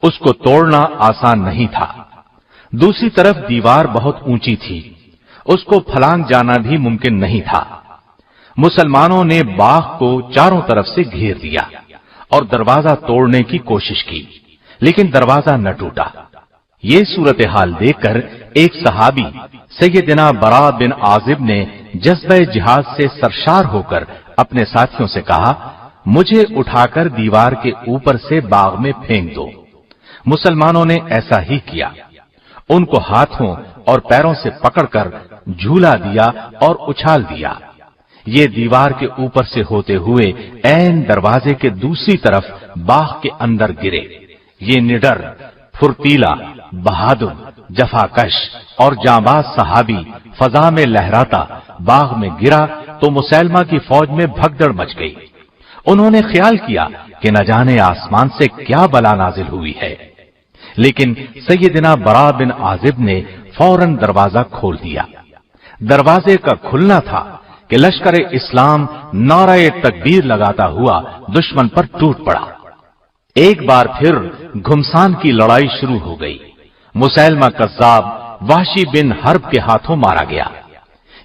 اس کو توڑنا آسان نہیں تھا۔ دوسری طرف دیوار بہت اونچی تھی، اس کو پھلانگ جانا بھی ممکن نہیں تھا۔ مسلمانوں نے باغ کو چاروں طرف سے گھیر دیا اور دروازہ توڑنے کی کوشش کی، لیکن دروازہ نہ ٹوٹا۔ یہ صورتحال دیکھ کر ایک صحابی سیدنا برا بن عازب نے جذبہ جہاد سے سرشار ہو کر اپنے ساتھیوں سے کہا، مجھے اٹھا کر دیوار کے اوپر سے باغ میں پھینک دو۔ مسلمانوں نے ایسا ہی کیا، ان کو ہاتھوں اور پیروں سے پکڑ کر جھولا دیا اور اچھال دیا۔ یہ دیوار کے اوپر سے ہوتے ہوئے عین دروازے کے دوسری طرف باغ کے اندر گرے۔ یہ نڈر، پھرتیلا، بہادر، جفاکش اور جانباز صحابی فضا میں لہراتا باغ میں گرا تو مسیلمہ کی فوج میں بھگدڑ مچ گئی۔ انہوں نے خیال کیا کہ نہ جانے آسمان سے کیا بلا نازل ہوئی ہے، لیکن سیدنا برا بن عازب نے فوراً دروازہ کھول دیا۔ دروازے کا کھلنا تھا کہ لشکر اسلام نعرہ تکبیر لگاتا ہوا دشمن پر ٹوٹ پڑا۔ ایک بار پھر گھمسان کی لڑائی شروع ہو گئی۔ مسیلمہ کذاب وحشی بن حرب کے ہاتھوں مارا گیا۔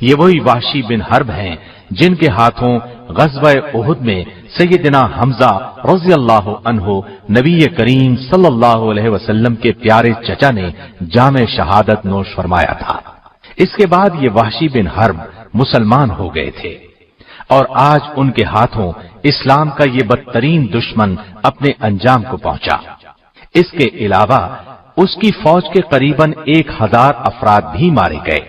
یہ وہی وحشی بن حرب ہیں جن کے ہاتھوں غزوہ احد میں سیدنا حمزہ رضی اللہ عنہ نبی کریم صلی اللہ علیہ وسلم کے پیارے چچا نے جام شہادت نوش فرمایا تھا۔ اس کے بعد یہ وحشی بن حرب مسلمان ہو گئے تھے اور آج ان کے ہاتھوں اسلام کا یہ بدترین دشمن اپنے انجام کو پہنچا۔ اس کے علاوہ اس کی فوج کے قریباً 1000 افراد بھی مارے گئے۔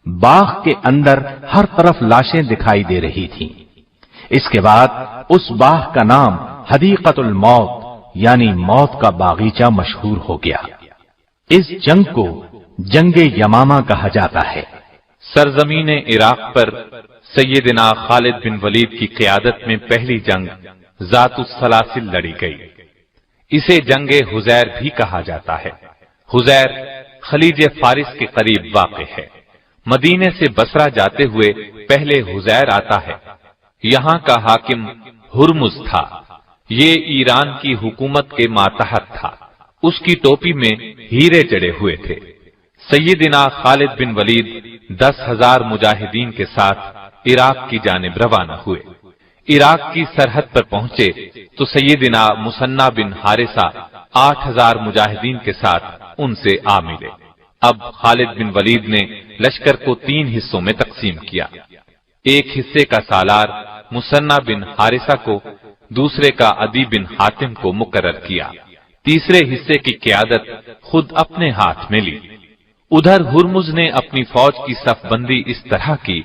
باغ کے اندر ہر طرف لاشیں دکھائی دے رہی تھیں۔ اس کے بعد اس باغ کا نام حدیقۃ الموت یعنی موت کا باغیچہ مشہور ہو گیا۔ اس جنگ کو جنگ یمامہ کہا جاتا ہے۔ سرزمین عراق پر سیدنا خالد بن ولید کی قیادت میں پہلی جنگ ذات السلاسل لڑی گئی۔ اسے جنگ حزیر بھی کہا جاتا ہے۔ حزیر خلیج فارس کے قریب واقع ہے۔ مدینے سے بصرہ جاتے ہوئے پہلے حزیر آتا ہے۔ یہاں کا حاکم ہرمز تھا۔ یہ ایران کی حکومت کے ماتحت تھا۔ اس کی ٹوپی میں ہیرے جڑے ہوئے تھے۔ سیدنا خالد بن ولید 10,000 مجاہدین کے ساتھ عراق کی جانب روانہ ہوئے۔ इराक की सरहद पर पहुंचे तो सैयदना मुसन्ना बिन हारिसा 8000 मुजाहिदीन के साथ उनसे आ मिले। अब खालिद बिन वलीद ने लश्कर को 3 हिस्सों में तकसीम किया। एक हिस्से का सालार मुसन्ना बिन हारिसा को, दूसरे का अदी बिन हातिम को मुकर्रर किया, तीसरे हिस्से की क़ियादत खुद अपने हाथ में ली। उधर हुर्मुज ने अपनी फौज की सफबंदी इस तरह की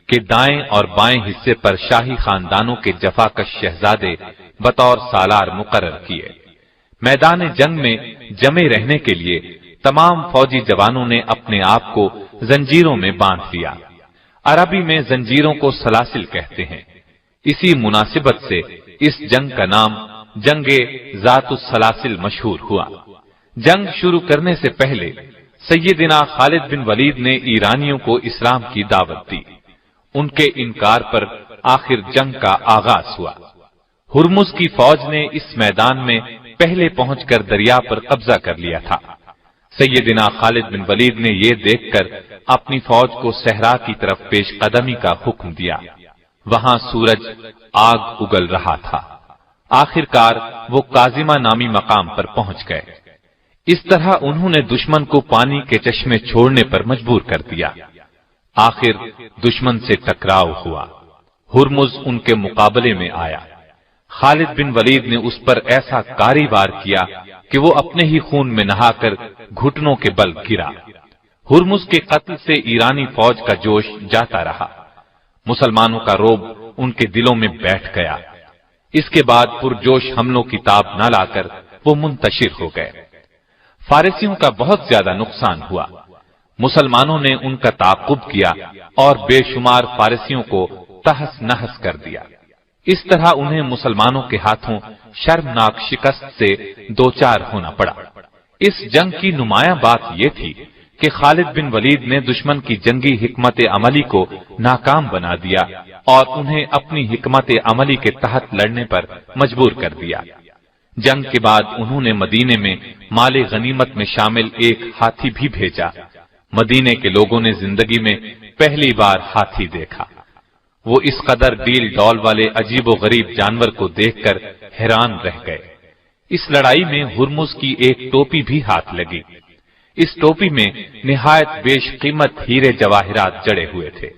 कि दाएं और बाएं हिस्से पर शाही खानदानों के जफाकश शहजादे बतौर सालार मुकर्रर किए। मैदान जंग में जमे रहने के लिए तमाम फौजी जवानों ने अपने आप को जंजीरों में बांध लिया। अरबी में जंजीरों को सलासिल कहते हैं। इसी मुनासिबत से इस जंग का नाम जंगे जातुस सलासिल मशहूर हुआ। जंग शुरू करने से पहले सैयदना खालिद बिन वलीद ने ईरानियों को इस्लाम की दावत दी। उनके इनकार पर आखिर जंग का आगाज हुआ। हुर्मुज की फौज ने इस मैदान में पहले पहुंचकर दरिया पर कब्जा कर लिया था। सैयदना खालिद बिन वलीद ने ये देखकर अपनी फौज को सहरा की तरफ पेश कदमी का हुक्म दिया। वहां सूरज आग उगल रहा था। आखिरकार वो काजिमा नामी मकाम पर पहुंच गए। इस तरह उन्होंने दुश्मन को पानी के चश्मे छोड़ने पर मजबूर कर दिया। आखिर दुश्मन से टकराव हुआ। हुर्मुज उनके मुकाबले में आया। खालिद बिन वलीद ने उस पर ऐसा कारी वार किया कि वो अपने ही खून में नहाकर घुटनों के बल गिरा। हुर्मुज के कत्ल से ईरानी फौज का जोश जाता रहा। मुसलमानों का रोब उनके दिलों में बैठ गया। इसके बाद पुरजोश हमलों की ताब न लाकर वो मुंतशिर हो गए। फारसियों का बहुत ज्यादा नुकसान हुआ। मुसलमानों ने उनका ताक़ुब किया और बेशुमार फारसियों को तहस नहस कर दिया। इस तरह उन्हें मुसलमानों के हाथों शर्मनाक शिकस्त से दो चार होना पड़ा। इस जंग की नुमाया बात यह थी कि खालिद बिन वलीद ने दुश्मन की जंगी हिकमत अमली को नाकाम बना दिया और उन्हें अपनी हिकमत अमली के तहत लड़ने पर मजबूर कर दिया। जंग के बाद उन्होंने मदीने में माले गनीमत में शामिल एक हाथी भी भेजा। मदीने के लोगों ने जिंदगी में पहली बार हाथी देखा। वो इस कदर डील डॉल वाले अजीबो गरीब जानवर को देखकर हैरान रह गए। इस लड़ाई में हुर्मुज की एक टोपी भी हाथ लगी। इस टोपी में निहायत बेशकीमत हीरे जवाहिरात जड़े हुए थे।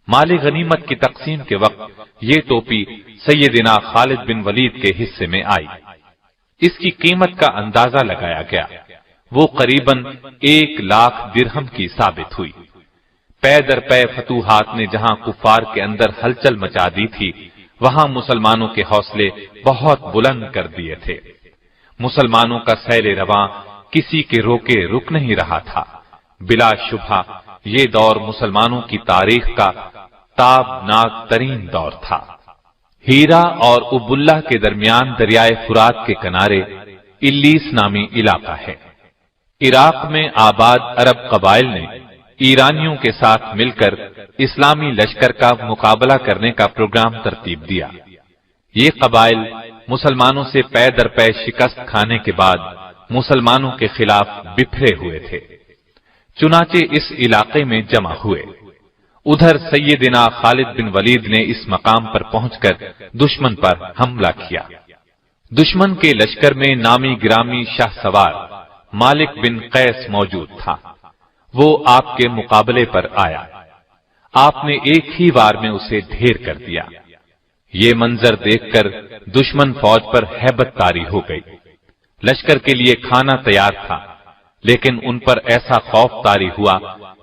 माले गनीमत की तकसीम के वक्त ये टोपी सैयदना खालिद बिन वलीद के हिस्से में आई। इसकी कीमत का अंदाजा लगाया गया। वो करीबन 1 लाख दिरहम की साबित हुई। पै दर पै फतूहात ने जहां कुफार के अंदर हलचल मचा दी थी, वहां मुसलमानों के हौसले बहुत बुलंद कर दिए थे। मुसलमानों का सैले रवां किसी के रोके रुक नहीं रहा था। बिला शुबहा ये दौर मुसलमानों की तारीख का ताबनाक तरीन दौर था। हीरा और उबुल्लाह के दरमियान दरियाए फुरात के किनारे इल्लीस नामी इलाका है। इराक में आबाद अरब कबाइल ने ईरानियों के साथ मिलकर इस्लामी लश्कर का मुकाबला करने का प्रोग्राम तरतीब दिया। ये कबाइल मुसलमानों से पै दर पै शिकस्त खाने के बाद मुसलमानों के खिलाफ बिखरे हुए थे। चुनाचे इस इलाके में जमा हुए। उधर सैयदना खालिद बिन वलीद ने इस मकाम पर पहुंचकर दुश्मन पर हमला किया। दुश्मन के लश्कर में नामी गिरामी शाहसवार मालिक बिन कैस मौजूद था। वो आपके मुकाबले पर आया। आपने एक ही वार में उसे ढेर कर दिया। ये मंजर देखकर दुश्मन फौज पर हैबत तारी हो गई। लश्कर के लिए खाना तैयार था, लेकिन उन पर ऐसा खौफ तारी हुआ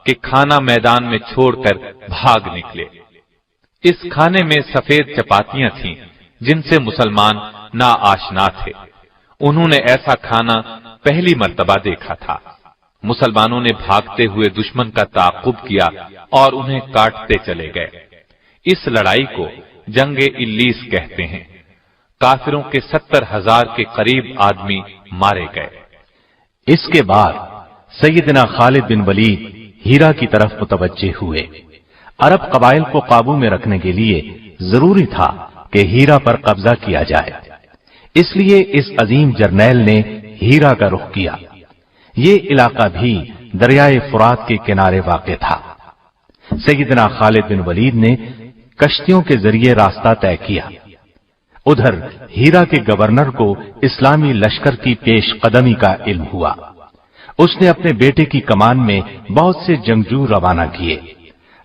कि खाना मैदान में छोड़कर भाग निकले। इस खाने में सफेद चपातियां थीं, जिनसे मुसलमान नाआशना थे। उन्होंने ऐसा खाना पहली मर्तबा देखा था। मुसलमानों ने भागते हुए दुश्मन का ताक़ुब किया और उन्हें काटते चले गए। इस लड़ाई को जंगे इल्लीस कहते हैं। काफिरों के 70,000 के करीब आदमी मारे गए। इसके बाद सैयदना खालिद बिन वलीद हीरा की तरफ मुतवज्जे हुए। अरब कबाइल को काबू में रखने के लिए जरूरी था कि हीरा पर कब्जा किया जाए। इसलिए इस अजीम जर्नैल ने हीरा का रुख किया। ये इलाका भी दरियाए फुरात के किनारे वाक़ था। सैयदना खालिद बिन वलीद ने कश्तियों के जरिए रास्ता तय किया। उधर हीरा के गवर्नर को इस्लामी लश्कर की पेशकदमी का इल्म हुआ। उसने अपने बेटे की कमान में बहुत से जंगजू रवाना किए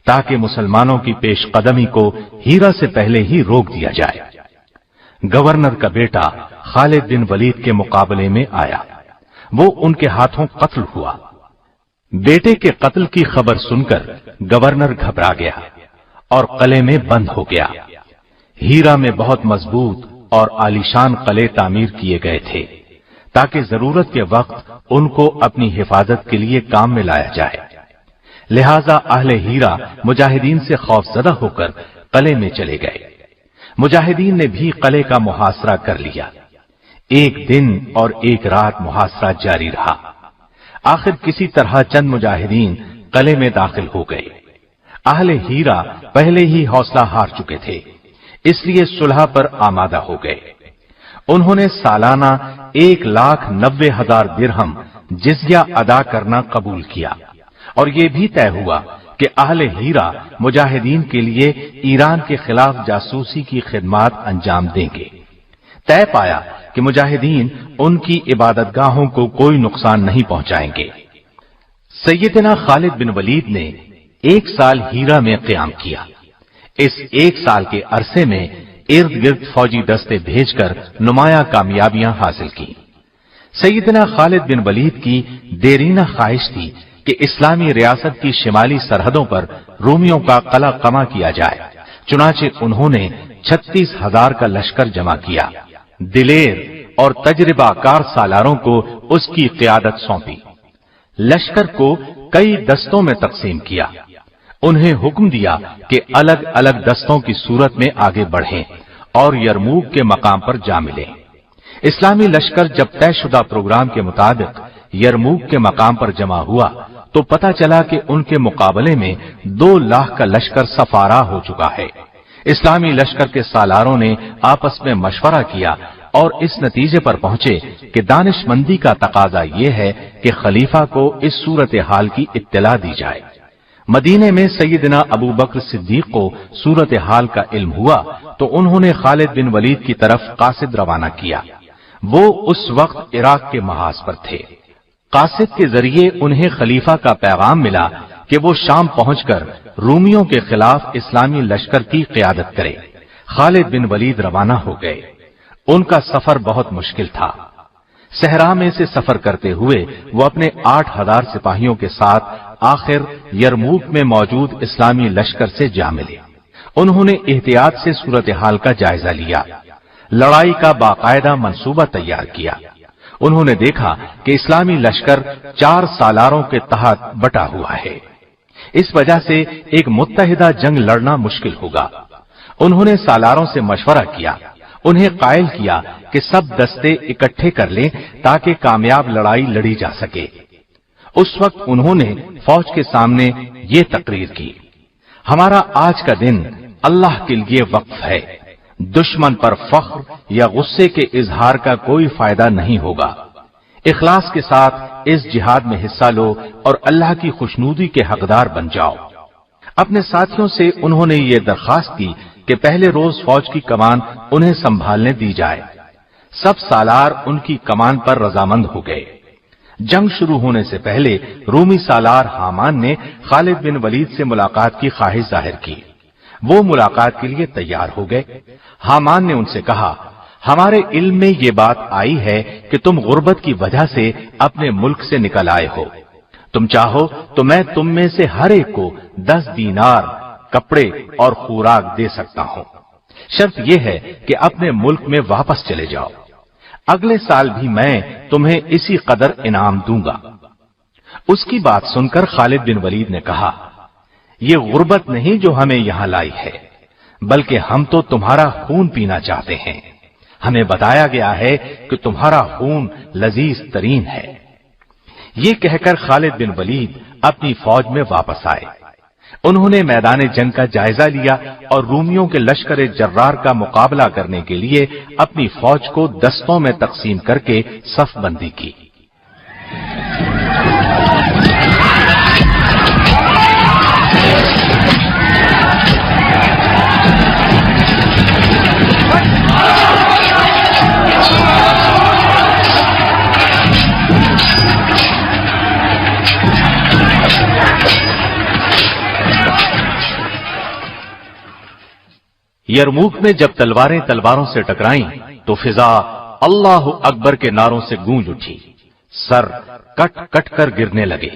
ताकि मुसलमानों की पेशकदमी को हीरा से पहले ही रोक दिया जाए। गवर्नर का बेटा खालिद बिन वलीद के मुकाबले में आया। वो उनके हाथों कत्ल हुआ। बेटे के कत्ल की खबर सुनकर गवर्नर घबरा गया और किले में बंद हो गया। हीरा में बहुत मजबूत और आलीशान किले तामीर किए गए थे ताकि जरूरत के वक्त उनको अपनी हिफाजत के लिए काम में लाया जाए। लिहाजा अहले हीरा मुजाहिदीन से खौफजदा होकर किले में चले गए। मुजाहिदीन ने भी किले का मुहासरा कर लिया। एक दिन और एक रात मुहासरा जारी रहा। आखिर किसी तरह चंद मुजाहिदीन किले में दाखिल हो गए। अहले हीरा पहले ही हौसला हार चुके थे, इसलिए सुलह पर आमादा हो गए। उन्होंने सालाना 1,90,000 दिरहम जिज़िया अदा करना कबूल किया और ये भी तय हुआ कि अहले हीरा मुजाहिदीन के लिए ईरान के खिलाफ जासूसी की खिदमात अंजाम देंगे। तय पाया कि मुजाहिदीन उनकी इबादतगाहों को कोई नुकसान नहीं पहुंचाएंगे। सैयदना खालिद बिन वलीद ने 1 साल हीरा में क़याम किया। इस 1 साल के अरसे में इर्द गिर्द फौजी दस्ते भेजकर नुमाया कामयाबियां हासिल की। सैयदना खालिद बिन वलीद की देरीना ख्वाहिश थी कि इस्लामी रियासत की शिमाली सरहदों पर रोमियों का कला कमा किया जाए। चुनाचे उन्होंने 36,000 का लश्कर जमा किया। दिलेर और तजर्बाकार सालारों को उसकी क़यादत सौंपी। लश्कर को कई दस्तों में तकसीम किया। उन्हें हुक्म दिया कि अलग अलग दस्तों की सूरत में आगे बढ़ें और यरमूक के मकाम पर जा मिलें। इस्लामी लश्कर जब तयशुदा प्रोग्राम के मुताबिक यरमूक के मकाम पर जमा हुआ तो पता चला कि उनके मुकाबले में 2 लाख का लश्कर सफारा हो चुका है। इस्लामी लश्कर के सालारों ने आपस में मशवरा किया और इस नतीजे पर पहुंचे कि दानिशमंदी का तकाजा यह है कि खलीफा को इस सूरत हाल की इत्तला दी जाए। मदीने में सैयदना अबू बकर सिद्दीक को सूरत हाल का इल्म हुआ तो उन्होंने खालिद बिन वलीद की तरफ कासिद रवाना किया। वो उस वक्त इराक के महाज पर थे। कासिद के जरिए उन्हें खलीफा का पैगाम मिला कि वो शाम पहुंचकर रूमियों के खिलाफ इस्लामी लश्कर की क़यादत करे। खालिद बिन वलीद रवाना हो गए। उनका सफर बहुत मुश्किल था। सहरा में से सफर करते हुए वो अपने 8,000 सिपाहियों के साथ आखिर यरमूक में मौजूद इस्लामी लश्कर से जा मिले। उन्होंने एहतियात से सूरत हाल का जायजा लिया, लड़ाई का बाकायदा मंसूबा तैयार किया। उन्होंने देखा कि इस्लामी लश्कर 4 सालारों के तहत बटा हुआ है। इस वजह से एक मुत्तहिदा जंग लड़ना मुश्किल होगा। उन्होंने सालारों से मशवरा किया, उन्हें कायल किया कि सब दस्ते इकट्ठे कर लें ताकि कामयाब लड़ाई लड़ी जा सके। उस वक्त उन्होंने फौज के सामने ये तकरीर की, हमारा आज का दिन अल्लाह के लिए वक्फ है। दुश्मन पर फख्र या गुस्से के इजहार का कोई फायदा नहीं होगा। इखलास के साथ इस जिहाद में हिस्सा लो और अल्लाह की खुशनूदी के हकदार बन जाओ। अपने साथियों से उन्होंने ये दरखास्त की कि पहले रोज फौज की कमान उन्हें संभालने दी जाए। सब सालार उनकी कमान पर रजामंद हो गए। जंग शुरू होने से पहले रूमी सालार हामान ने खालिद बिन वलीद से मुलाकात की ख्वाहिश जाहिर की। वो मुलाकात के लिए तैयार हो गए। हामान ने उनसे कहा, हमारे इल्म में ये बात आई है कि तुम गुर्बत की वजह से अपने मुल्क से निकल आए हो। तुम चाहो तो मैं तुम में से हर एक को 10 दीनार कपड़े और खुराक दे सकता हूं। शर्त यह है कि अपने मुल्क में वापस चले जाओ। अगले साल भी मैं तुम्हें इसी कदर इनाम दूंगा। उसकी बात सुनकर खालिद बिन वलीद ने कहा, ये गुर्बत नहीं जो हमें यहां लाई है, बल्कि हम तो तुम्हारा खून पीना चाहते हैं। हमें बताया गया है कि तुम्हारा खून लजीज तरीन है। ये कहकर खालिद बिन वलीद अपनी फौज में वापस आए। उन्होंने मैदान जंग का जायजा लिया और रूमियों के लश्कर जर्रार का मुकाबला करने के लिए अपनी फौज को दस्तों में तकसीम करके सफबंदी की। यरमूक में जब तलवारें तलवारों से टकराईं तो फिजा अल्लाह अकबर के नारों से गूंज उठी। सर कट कट कर गिरने लगे।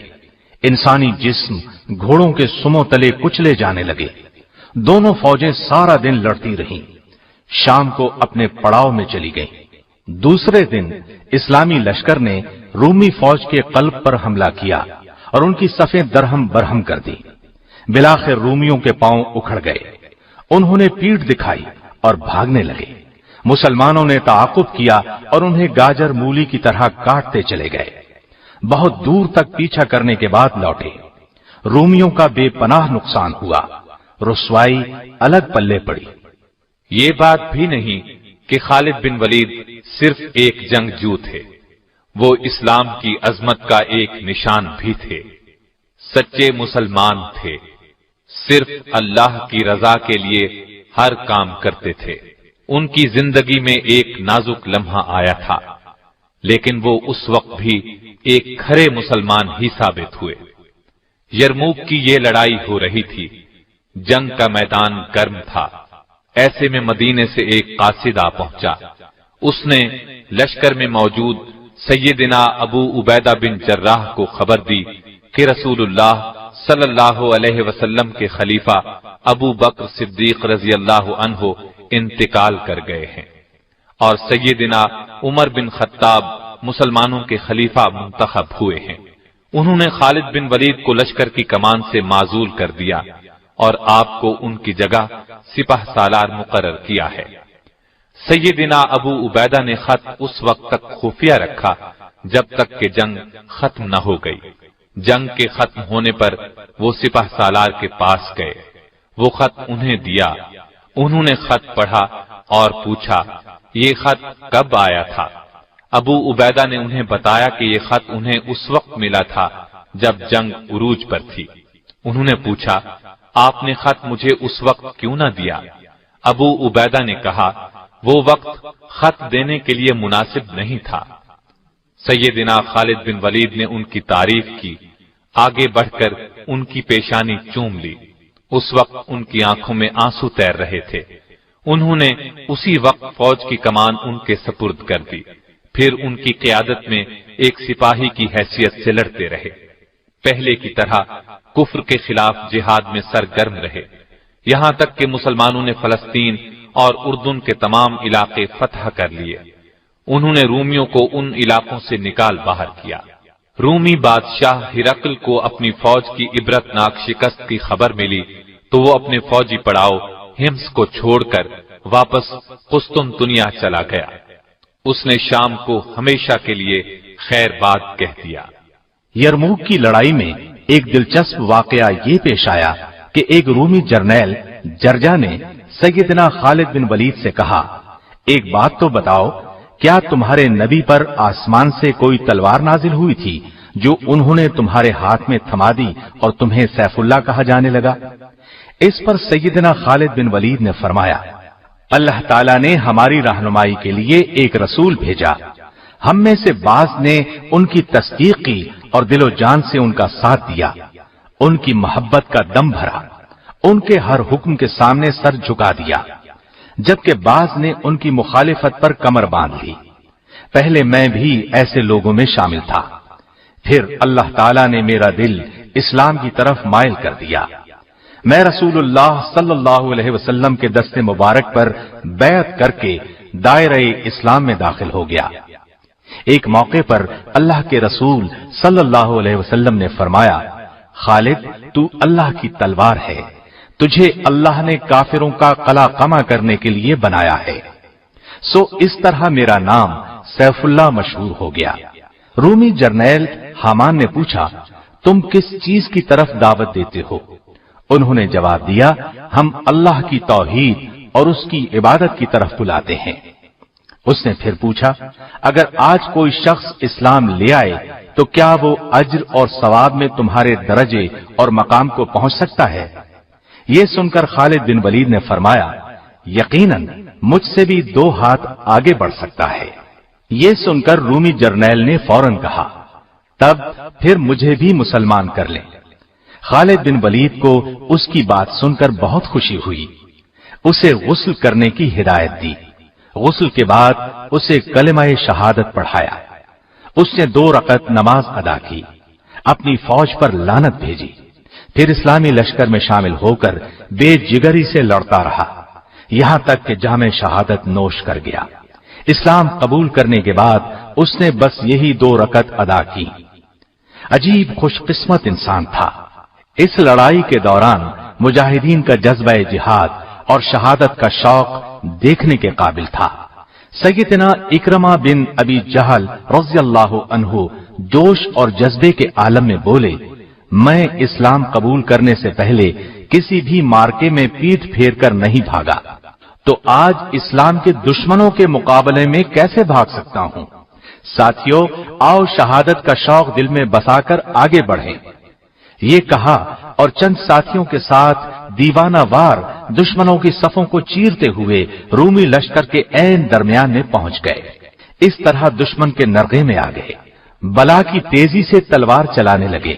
इंसानी जिस्म घोड़ों के सुमों तले कुचले जाने लगे। दोनों फौजें सारा दिन लड़ती रहीं। शाम को अपने पड़ाव में चली गईं। दूसरे दिन इस्लामी लश्कर ने रूमी फौज के कल्ब पर हमला किया और उनकी सफें दरहम बरहम कर दी। बिलाखिर रूमियों के पांव उखड़ गए। उन्होंने पीठ दिखाई और भागने लगे। मुसलमानों ने ताकुब किया और उन्हें गाजर मूली की तरह काटते चले गए। बहुत दूर तक पीछा करने के बाद लौटे। रूमियों का बेपनाह नुकसान हुआ। रुस्वाई अलग पल्ले पड़ी। ये बात भी नहीं कि खालिद बिन वलीद सिर्फ एक जंगजू थे, वो इस्लाम की अजमत का एक निशान भी थे। सच्चे मुसलमान थे, सिर्फ अल्लाह की रजा के लिए हर काम करते थे। उनकी जिंदगी में एक नाजुक लम्हा आया था, लेकिन वो उस वक्त भी एक खरे मुसलमान ही साबित हुए। यरमूक की ये लड़ाई हो रही थी। जंग का मैदान गर्म था। ऐसे में मदीने से एक कासिद आ पहुंचा। उसने लश्कर में मौजूद सैयदना अबू उबैदा बिन जर्राह को खबर दी कि रसूलुल्लाह सल्लल्लाहु अलैहि वसल्लम के खलीफा अबू बकर सिद्दीक रजी अल्लाह अन्हु इंतकाल कर गए हैं और सैयदना उमर बिन खत्ताब मुसलमानों के खलीफा मुंतखब हुए हैं। उन्होंने खालिद बिन वलीद को लश्कर की कमान से माजूल कर दिया और आपको उनकी जगह सिपाह सालार मुकर्रर किया है। सैयदना अबू उबैदा ने खत उस वक्त तक खुफिया रखा जब तक कि जंग खत्म न हो गई। जंग के खत्म होने पर वो सिपाह सालार के पास गए। वो खत उन्हें दिया। उन्होंने खत पढ़ा और पूछा, ये खत कब आया था? अबू उबैदा ने उन्हें बताया कि ये खत उन्हें उस वक्त मिला था जब जंग उरूज पर थी। उन्होंने पूछा, आपने खत मुझे उस वक्त क्यों न दिया? अबू उबैदा ने कहा, वो वक्त खत देने के लिए मुनासिब नहीं था। सैयदना खालिद बिन वलीद ने उनकी तारीफ की। आगे बढ़कर उनकी पेशानी चूम ली। उस वक्त उनकी आंखों में आंसू तैर रहे थे। उन्होंने उसी वक्त फौज की कमान उनके सपुर्द कर दी। फिर उनकी क़यादत में एक सिपाही की हैसियत से लड़ते रहे। पहले की तरह कुफ्र के खिलाफ जिहाद में सरगर्म रहे, यहां तक कि मुसलमानों ने फलस्तीन और उर्दुन के तमाम इलाके फतह कर लिए। उन्होंने रूमियों को उन इलाकों से निकाल बाहर किया। रूमी बादशाह हिरकल को अपनी फौज की इबरतनाक शिकस्त की खबर मिली तो वो अपने फौजी पड़ाव हिम्स को छोड़कर वापस कुस्तुनतुनिया चला गया। उसने शाम को हमेशा के लिए खैरबाद कह दिया। यरमूक की लड़ाई में एक दिलचस्प वाकया ये पेश आया कि एक रूमी जर्नैल जर्जा ने सैयदना खालिद बिन वलीद से कहा, एक बात तो बताओ, क्या तुम्हारे नबी पर आसमान से कोई तलवार नाजिल हुई थी जो उन्होंने तुम्हारे हाथ में थमा दी और तुम्हें सैफुल्लाह कहा जाने लगा? इस पर सैयदना खालिद बिन वलीद ने फरमाया, अल्लाह ताला ने हमारी रहनुमाई के लिए एक रसूल भेजा। हम में से बाज ने उनकी तस्दीक की और दिलो जान से उनका साथ दिया। उनकी मोहब्बत का दम भरा, उनके हर हुक्म के सामने सर झुका दिया, जबकि बाज ने उनकी मुखालिफत पर कमर बांध ली। पहले मैं भी ऐसे लोगों में शामिल था। फिर अल्लाह ताला ने मेरा दिल इस्लाम की तरफ माइल कर दिया। मैं रसूलुल्लाह सल्लल्लाहु अलैहि वसल्लम के दस्ते मुबारक पर बैत करके दायरे इस्लाम में दाखिल हो गया। एक मौके पर अल्लाह के रसूल सल्लल्लाहु अलैहि वसल्लम ने फरमाया, खालिद तू अल्लाह की तलवार है, तुझे अल्लाह ने काफिरों का कला कमा करने के लिए बनाया है। सो इस तरह मेरा नाम सैफुल्लाह मशहूर हो गया। रूमी जर्नैल हामान ने पूछा, तुम किस चीज की तरफ दावत देते हो? उन्होंने जवाब दिया, हम अल्लाह की तौहीद और उसकी इबादत की तरफ बुलाते हैं। उसने फिर पूछा, अगर आज कोई शख्स इस्लाम ले आए तो क्या वो अज्र और सवाब में तुम्हारे दरजे और मकाम को पहुंच सकता है? ये सुनकर खालिद बिन वलीद ने फरमाया, यकीनन मुझसे भी 2 हाथ आगे बढ़ सकता है। ये सुनकर रूमी जर्नैल ने फौरन कहा, तब फिर मुझे भी मुसलमान कर लें। खालिद बिन वलीद को उसकी बात सुनकर बहुत खुशी हुई। उसे गुस्ल करने की हिदायत दी। गुस्ल के बाद उसे कलिमा शहादत पढ़ाया। उसने 2 रकत नमाज अदा की, अपनी फौज पर लानत भेजी, फिर इस्लामी लश्कर में शामिल होकर बेजिगरी से लड़ता रहा, यहां तक कि जामे शहादत नोश कर गया। इस्लाम कबूल करने के बाद उसने बस यही 2 रकत अदा की। अजीब खुशकिस्मत इंसान था। इस लड़ाई के दौरान मुजाहिदीन का जज्बा जिहाद और शहादत का शौक देखने के काबिल था। सैयदना इकरमा बिन अबी जहल रज़ियल्लाहु अन्हु जोश और जज्बे के आलम में बोले, मैं इस्लाम कबूल करने से पहले किसी भी मार्के में पीठ फेर कर नहीं भागा, तो आज इस्लाम के दुश्मनों के मुकाबले में कैसे भाग सकता हूं। साथियों, आओ शहादत का शौक दिल में बसाकर आगे बढ़ें। ये कहा और चंद साथियों के साथ दीवाना वार दुश्मनों की सफों को चीरते हुए रूमी लश्कर के ऐन दरमियान में पहुंच गए। इस तरह दुश्मन के नरगे में आ गए। बला की तेजी से तलवार चलाने लगे,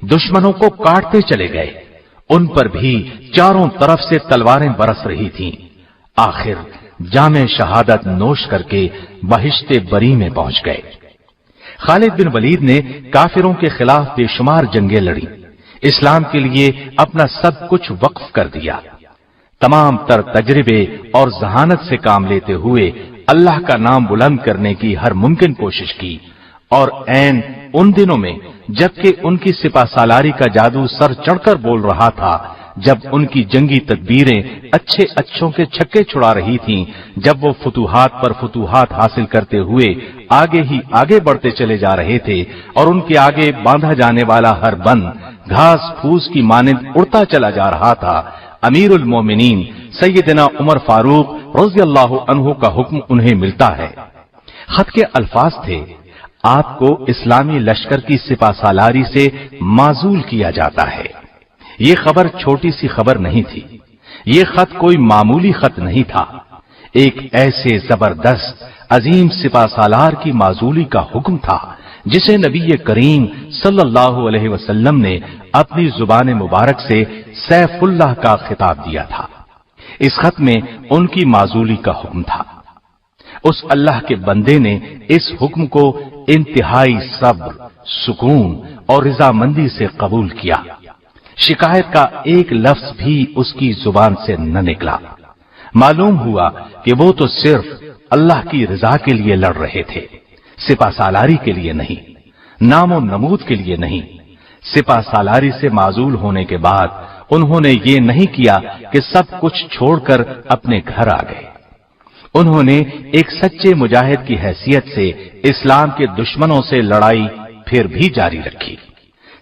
दुश्मनों को काटते चले गए। उन पर भी चारों तरफ से तलवारें बरस रही थीं। आखिर जामे शहादत नोश करके बहिश्ते बरी में पहुंच गए। खालिद बिन वलीद ने काफिरों के खिलाफ बेशुमार जंगें लड़ी, इस्लाम के लिए अपना सब कुछ वक्फ कर दिया। तमाम तर तजर्बे और जहानत से काम लेते हुए अल्लाह का नाम बुलंद करने की हर मुमकिन कोशिश की, और ऐन उन दिनों में जबकि उनकी सिपा सालारी का जादू सर चढ़कर बोल रहा था, जब उनकी जंगी तदबीरें अच्छे अच्छों के छक्के छुड़ा रही थीं, जब वो फुतूहात पर फुतूहात हासिल करते हुए आगे ही आगे बढ़ते चले जा रहे थे, और उनके आगे बांधा जाने वाला हर बंद घास फूस की मानिंद उड़ता चला जा रहा था, अमीरुल मोमिनीन सैयदना उमर फारूक रज़ियल्लाहु अन्हु का हुक्म उन्हें मिलता है। खत के अल्फाज थे, आपको इस्लामी लश्कर की सिपा सालारी से माजूल किया जाता है। ये खबर छोटी सी खबर नहीं थी। ये खत कोई मामूली खत नहीं था। एक ऐसे जबरदस्त अजीम सिपा सालार की माजूली का हुक्म था जिसे नबी करीम सल्लल्लाहु अलैहि वसल्लम ने अपनी जुबान मुबारक से सैफुल्लाह का खिताब दिया था। इस खत में उनकी माजूली का हुक्म था। उस अल्लाह के बंदे ने इस हुक्म को इंतहाई सब्र, सुकून और रिजामंदी से कबूल किया। शिकायत का एक लफ्ज भी उसकी जुबान से न निकला। मालूम हुआ कि वो तो सिर्फ अल्लाह की रजा के लिए लड़ रहे थे, सिपा सालारी के लिए नहीं, नामो नमूद के लिए नहीं। सिपा सालारी से माजूल होने के बाद उन्होंने ये नहीं किया कि सब कुछ छोड़कर अपने घर आ गए। उन्होंने एक सच्चे मुजाहिद की हैसियत से इस्लाम के दुश्मनों से लड़ाई फिर भी जारी रखी।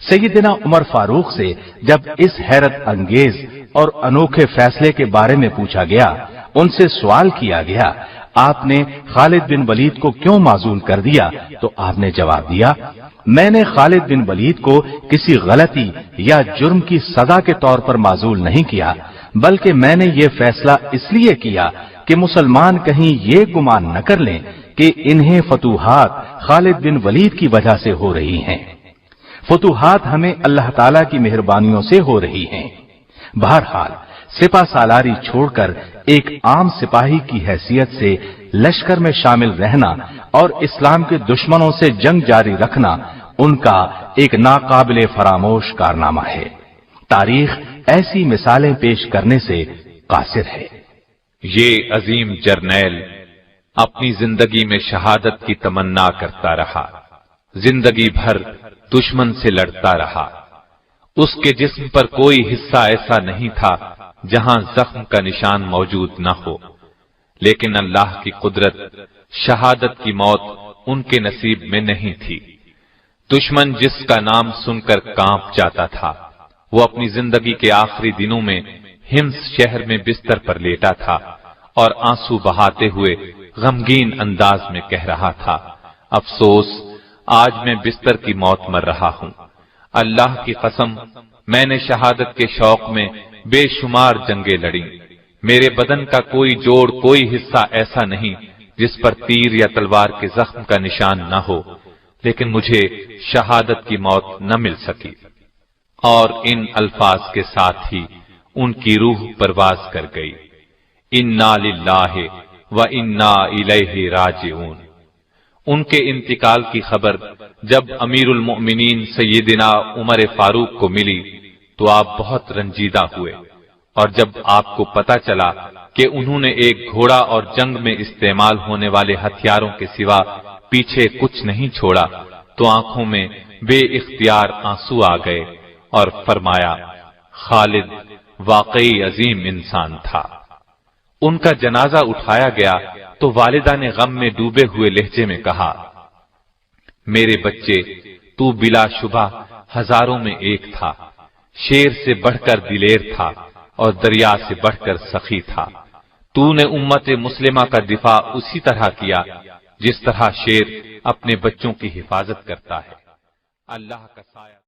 सैयदना उमर फारूक से जब इस हैरत अंगेज और अनोखे फैसले के बारे में पूछा गया, उनसे सवाल किया गया, आपने खालिद बिन वलीद को क्यों माजूल कर दिया, तो आपने जवाब दिया, मैंने खालिद बिन वलीद को किसी गलती या जुर्म की सजा के तौर पर माजूल नहीं किया, बल्कि मैंने ये फैसला इसलिए किया कि मुसलमान कहीं ये गुमान न कर लें कि इन्हें फतूहात खालिद बिन वलीद की वजह से हो रही हैं। फतूहात हमें अल्लाह ताला की मेहरबानियों से हो रही हैं। बहरहाल सिपा सालारी छोड़कर एक आम सिपाही की हैसियत से लश्कर में शामिल रहना और इस्लाम के दुश्मनों से जंग जारी रखना उनका एक नाकाबिले फरामोश कारनामा है। तारीख ऐसी मिसालें पेश करने से कासिर है। ये अजीम जर्नैल अपनी जिंदगी में शहादत की तमन्ना करता रहा, जिंदगी भर दुश्मन से लड़ता रहा। उसके जिस्म पर कोई हिस्सा ऐसा नहीं था जहां जख्म का निशान मौजूद न हो, लेकिन अल्लाह की कुदरत शहादत की मौत उनके नसीब में नहीं थी। दुश्मन जिसका नाम सुनकर कांप जाता था, वो अपनी जिंदगी के आखिरी दिनों में हिम्स शहर में बिस्तर पर लेटा था और आंसू बहाते हुए गमगीन अंदाज में कह रहा था, अफसोस, आज मैं बिस्तर की मौत मर रहा हूं। अल्लाह की कसम, मैंने शहादत के शौक में बेशुमार जंगें लड़ी। मेरे बदन का कोई जोड़, कोई हिस्सा ऐसा नहीं जिस पर तीर या तलवार के जख्म का निशान न हो, लेकिन मुझे शहादत की मौत न मिल सकी। और इन अल्फाज के साथ ही उनकी रूह परवाज कर गई। इन्ना लिल्लाहि व इन्ना इलैहि राजिऊन। उनके इंतकाल की खबर जब अमीरुल मोमिनीन सैयदना उमर फारूक को मिली तो आप बहुत रंजीदा हुए, और जब आपको पता चला कि उन्होंने एक घोड़ा और जंग में इस्तेमाल होने वाले हथियारों के सिवा पीछे कुछ नहीं छोड़ा, तो आंखों में बेइख्तियार आंसू आ गए और फरमाया, खालिद वाकई अजीम इंसान था। उनका जनाजा उठाया गया तो वालिदा ने गम में डूबे हुए लहजे में कहा, मेरे बच्चे, तू बिलाशुबा हजारों में एक था, शेर से बढ़कर दिलेर था और दरिया से बढ़कर सखी था। तूने उम्मत मुस्लिमा का दिफा उसी तरह किया जिस तरह शेर अपने बच्चों की हिफाजत करता है। अल्लाह का साया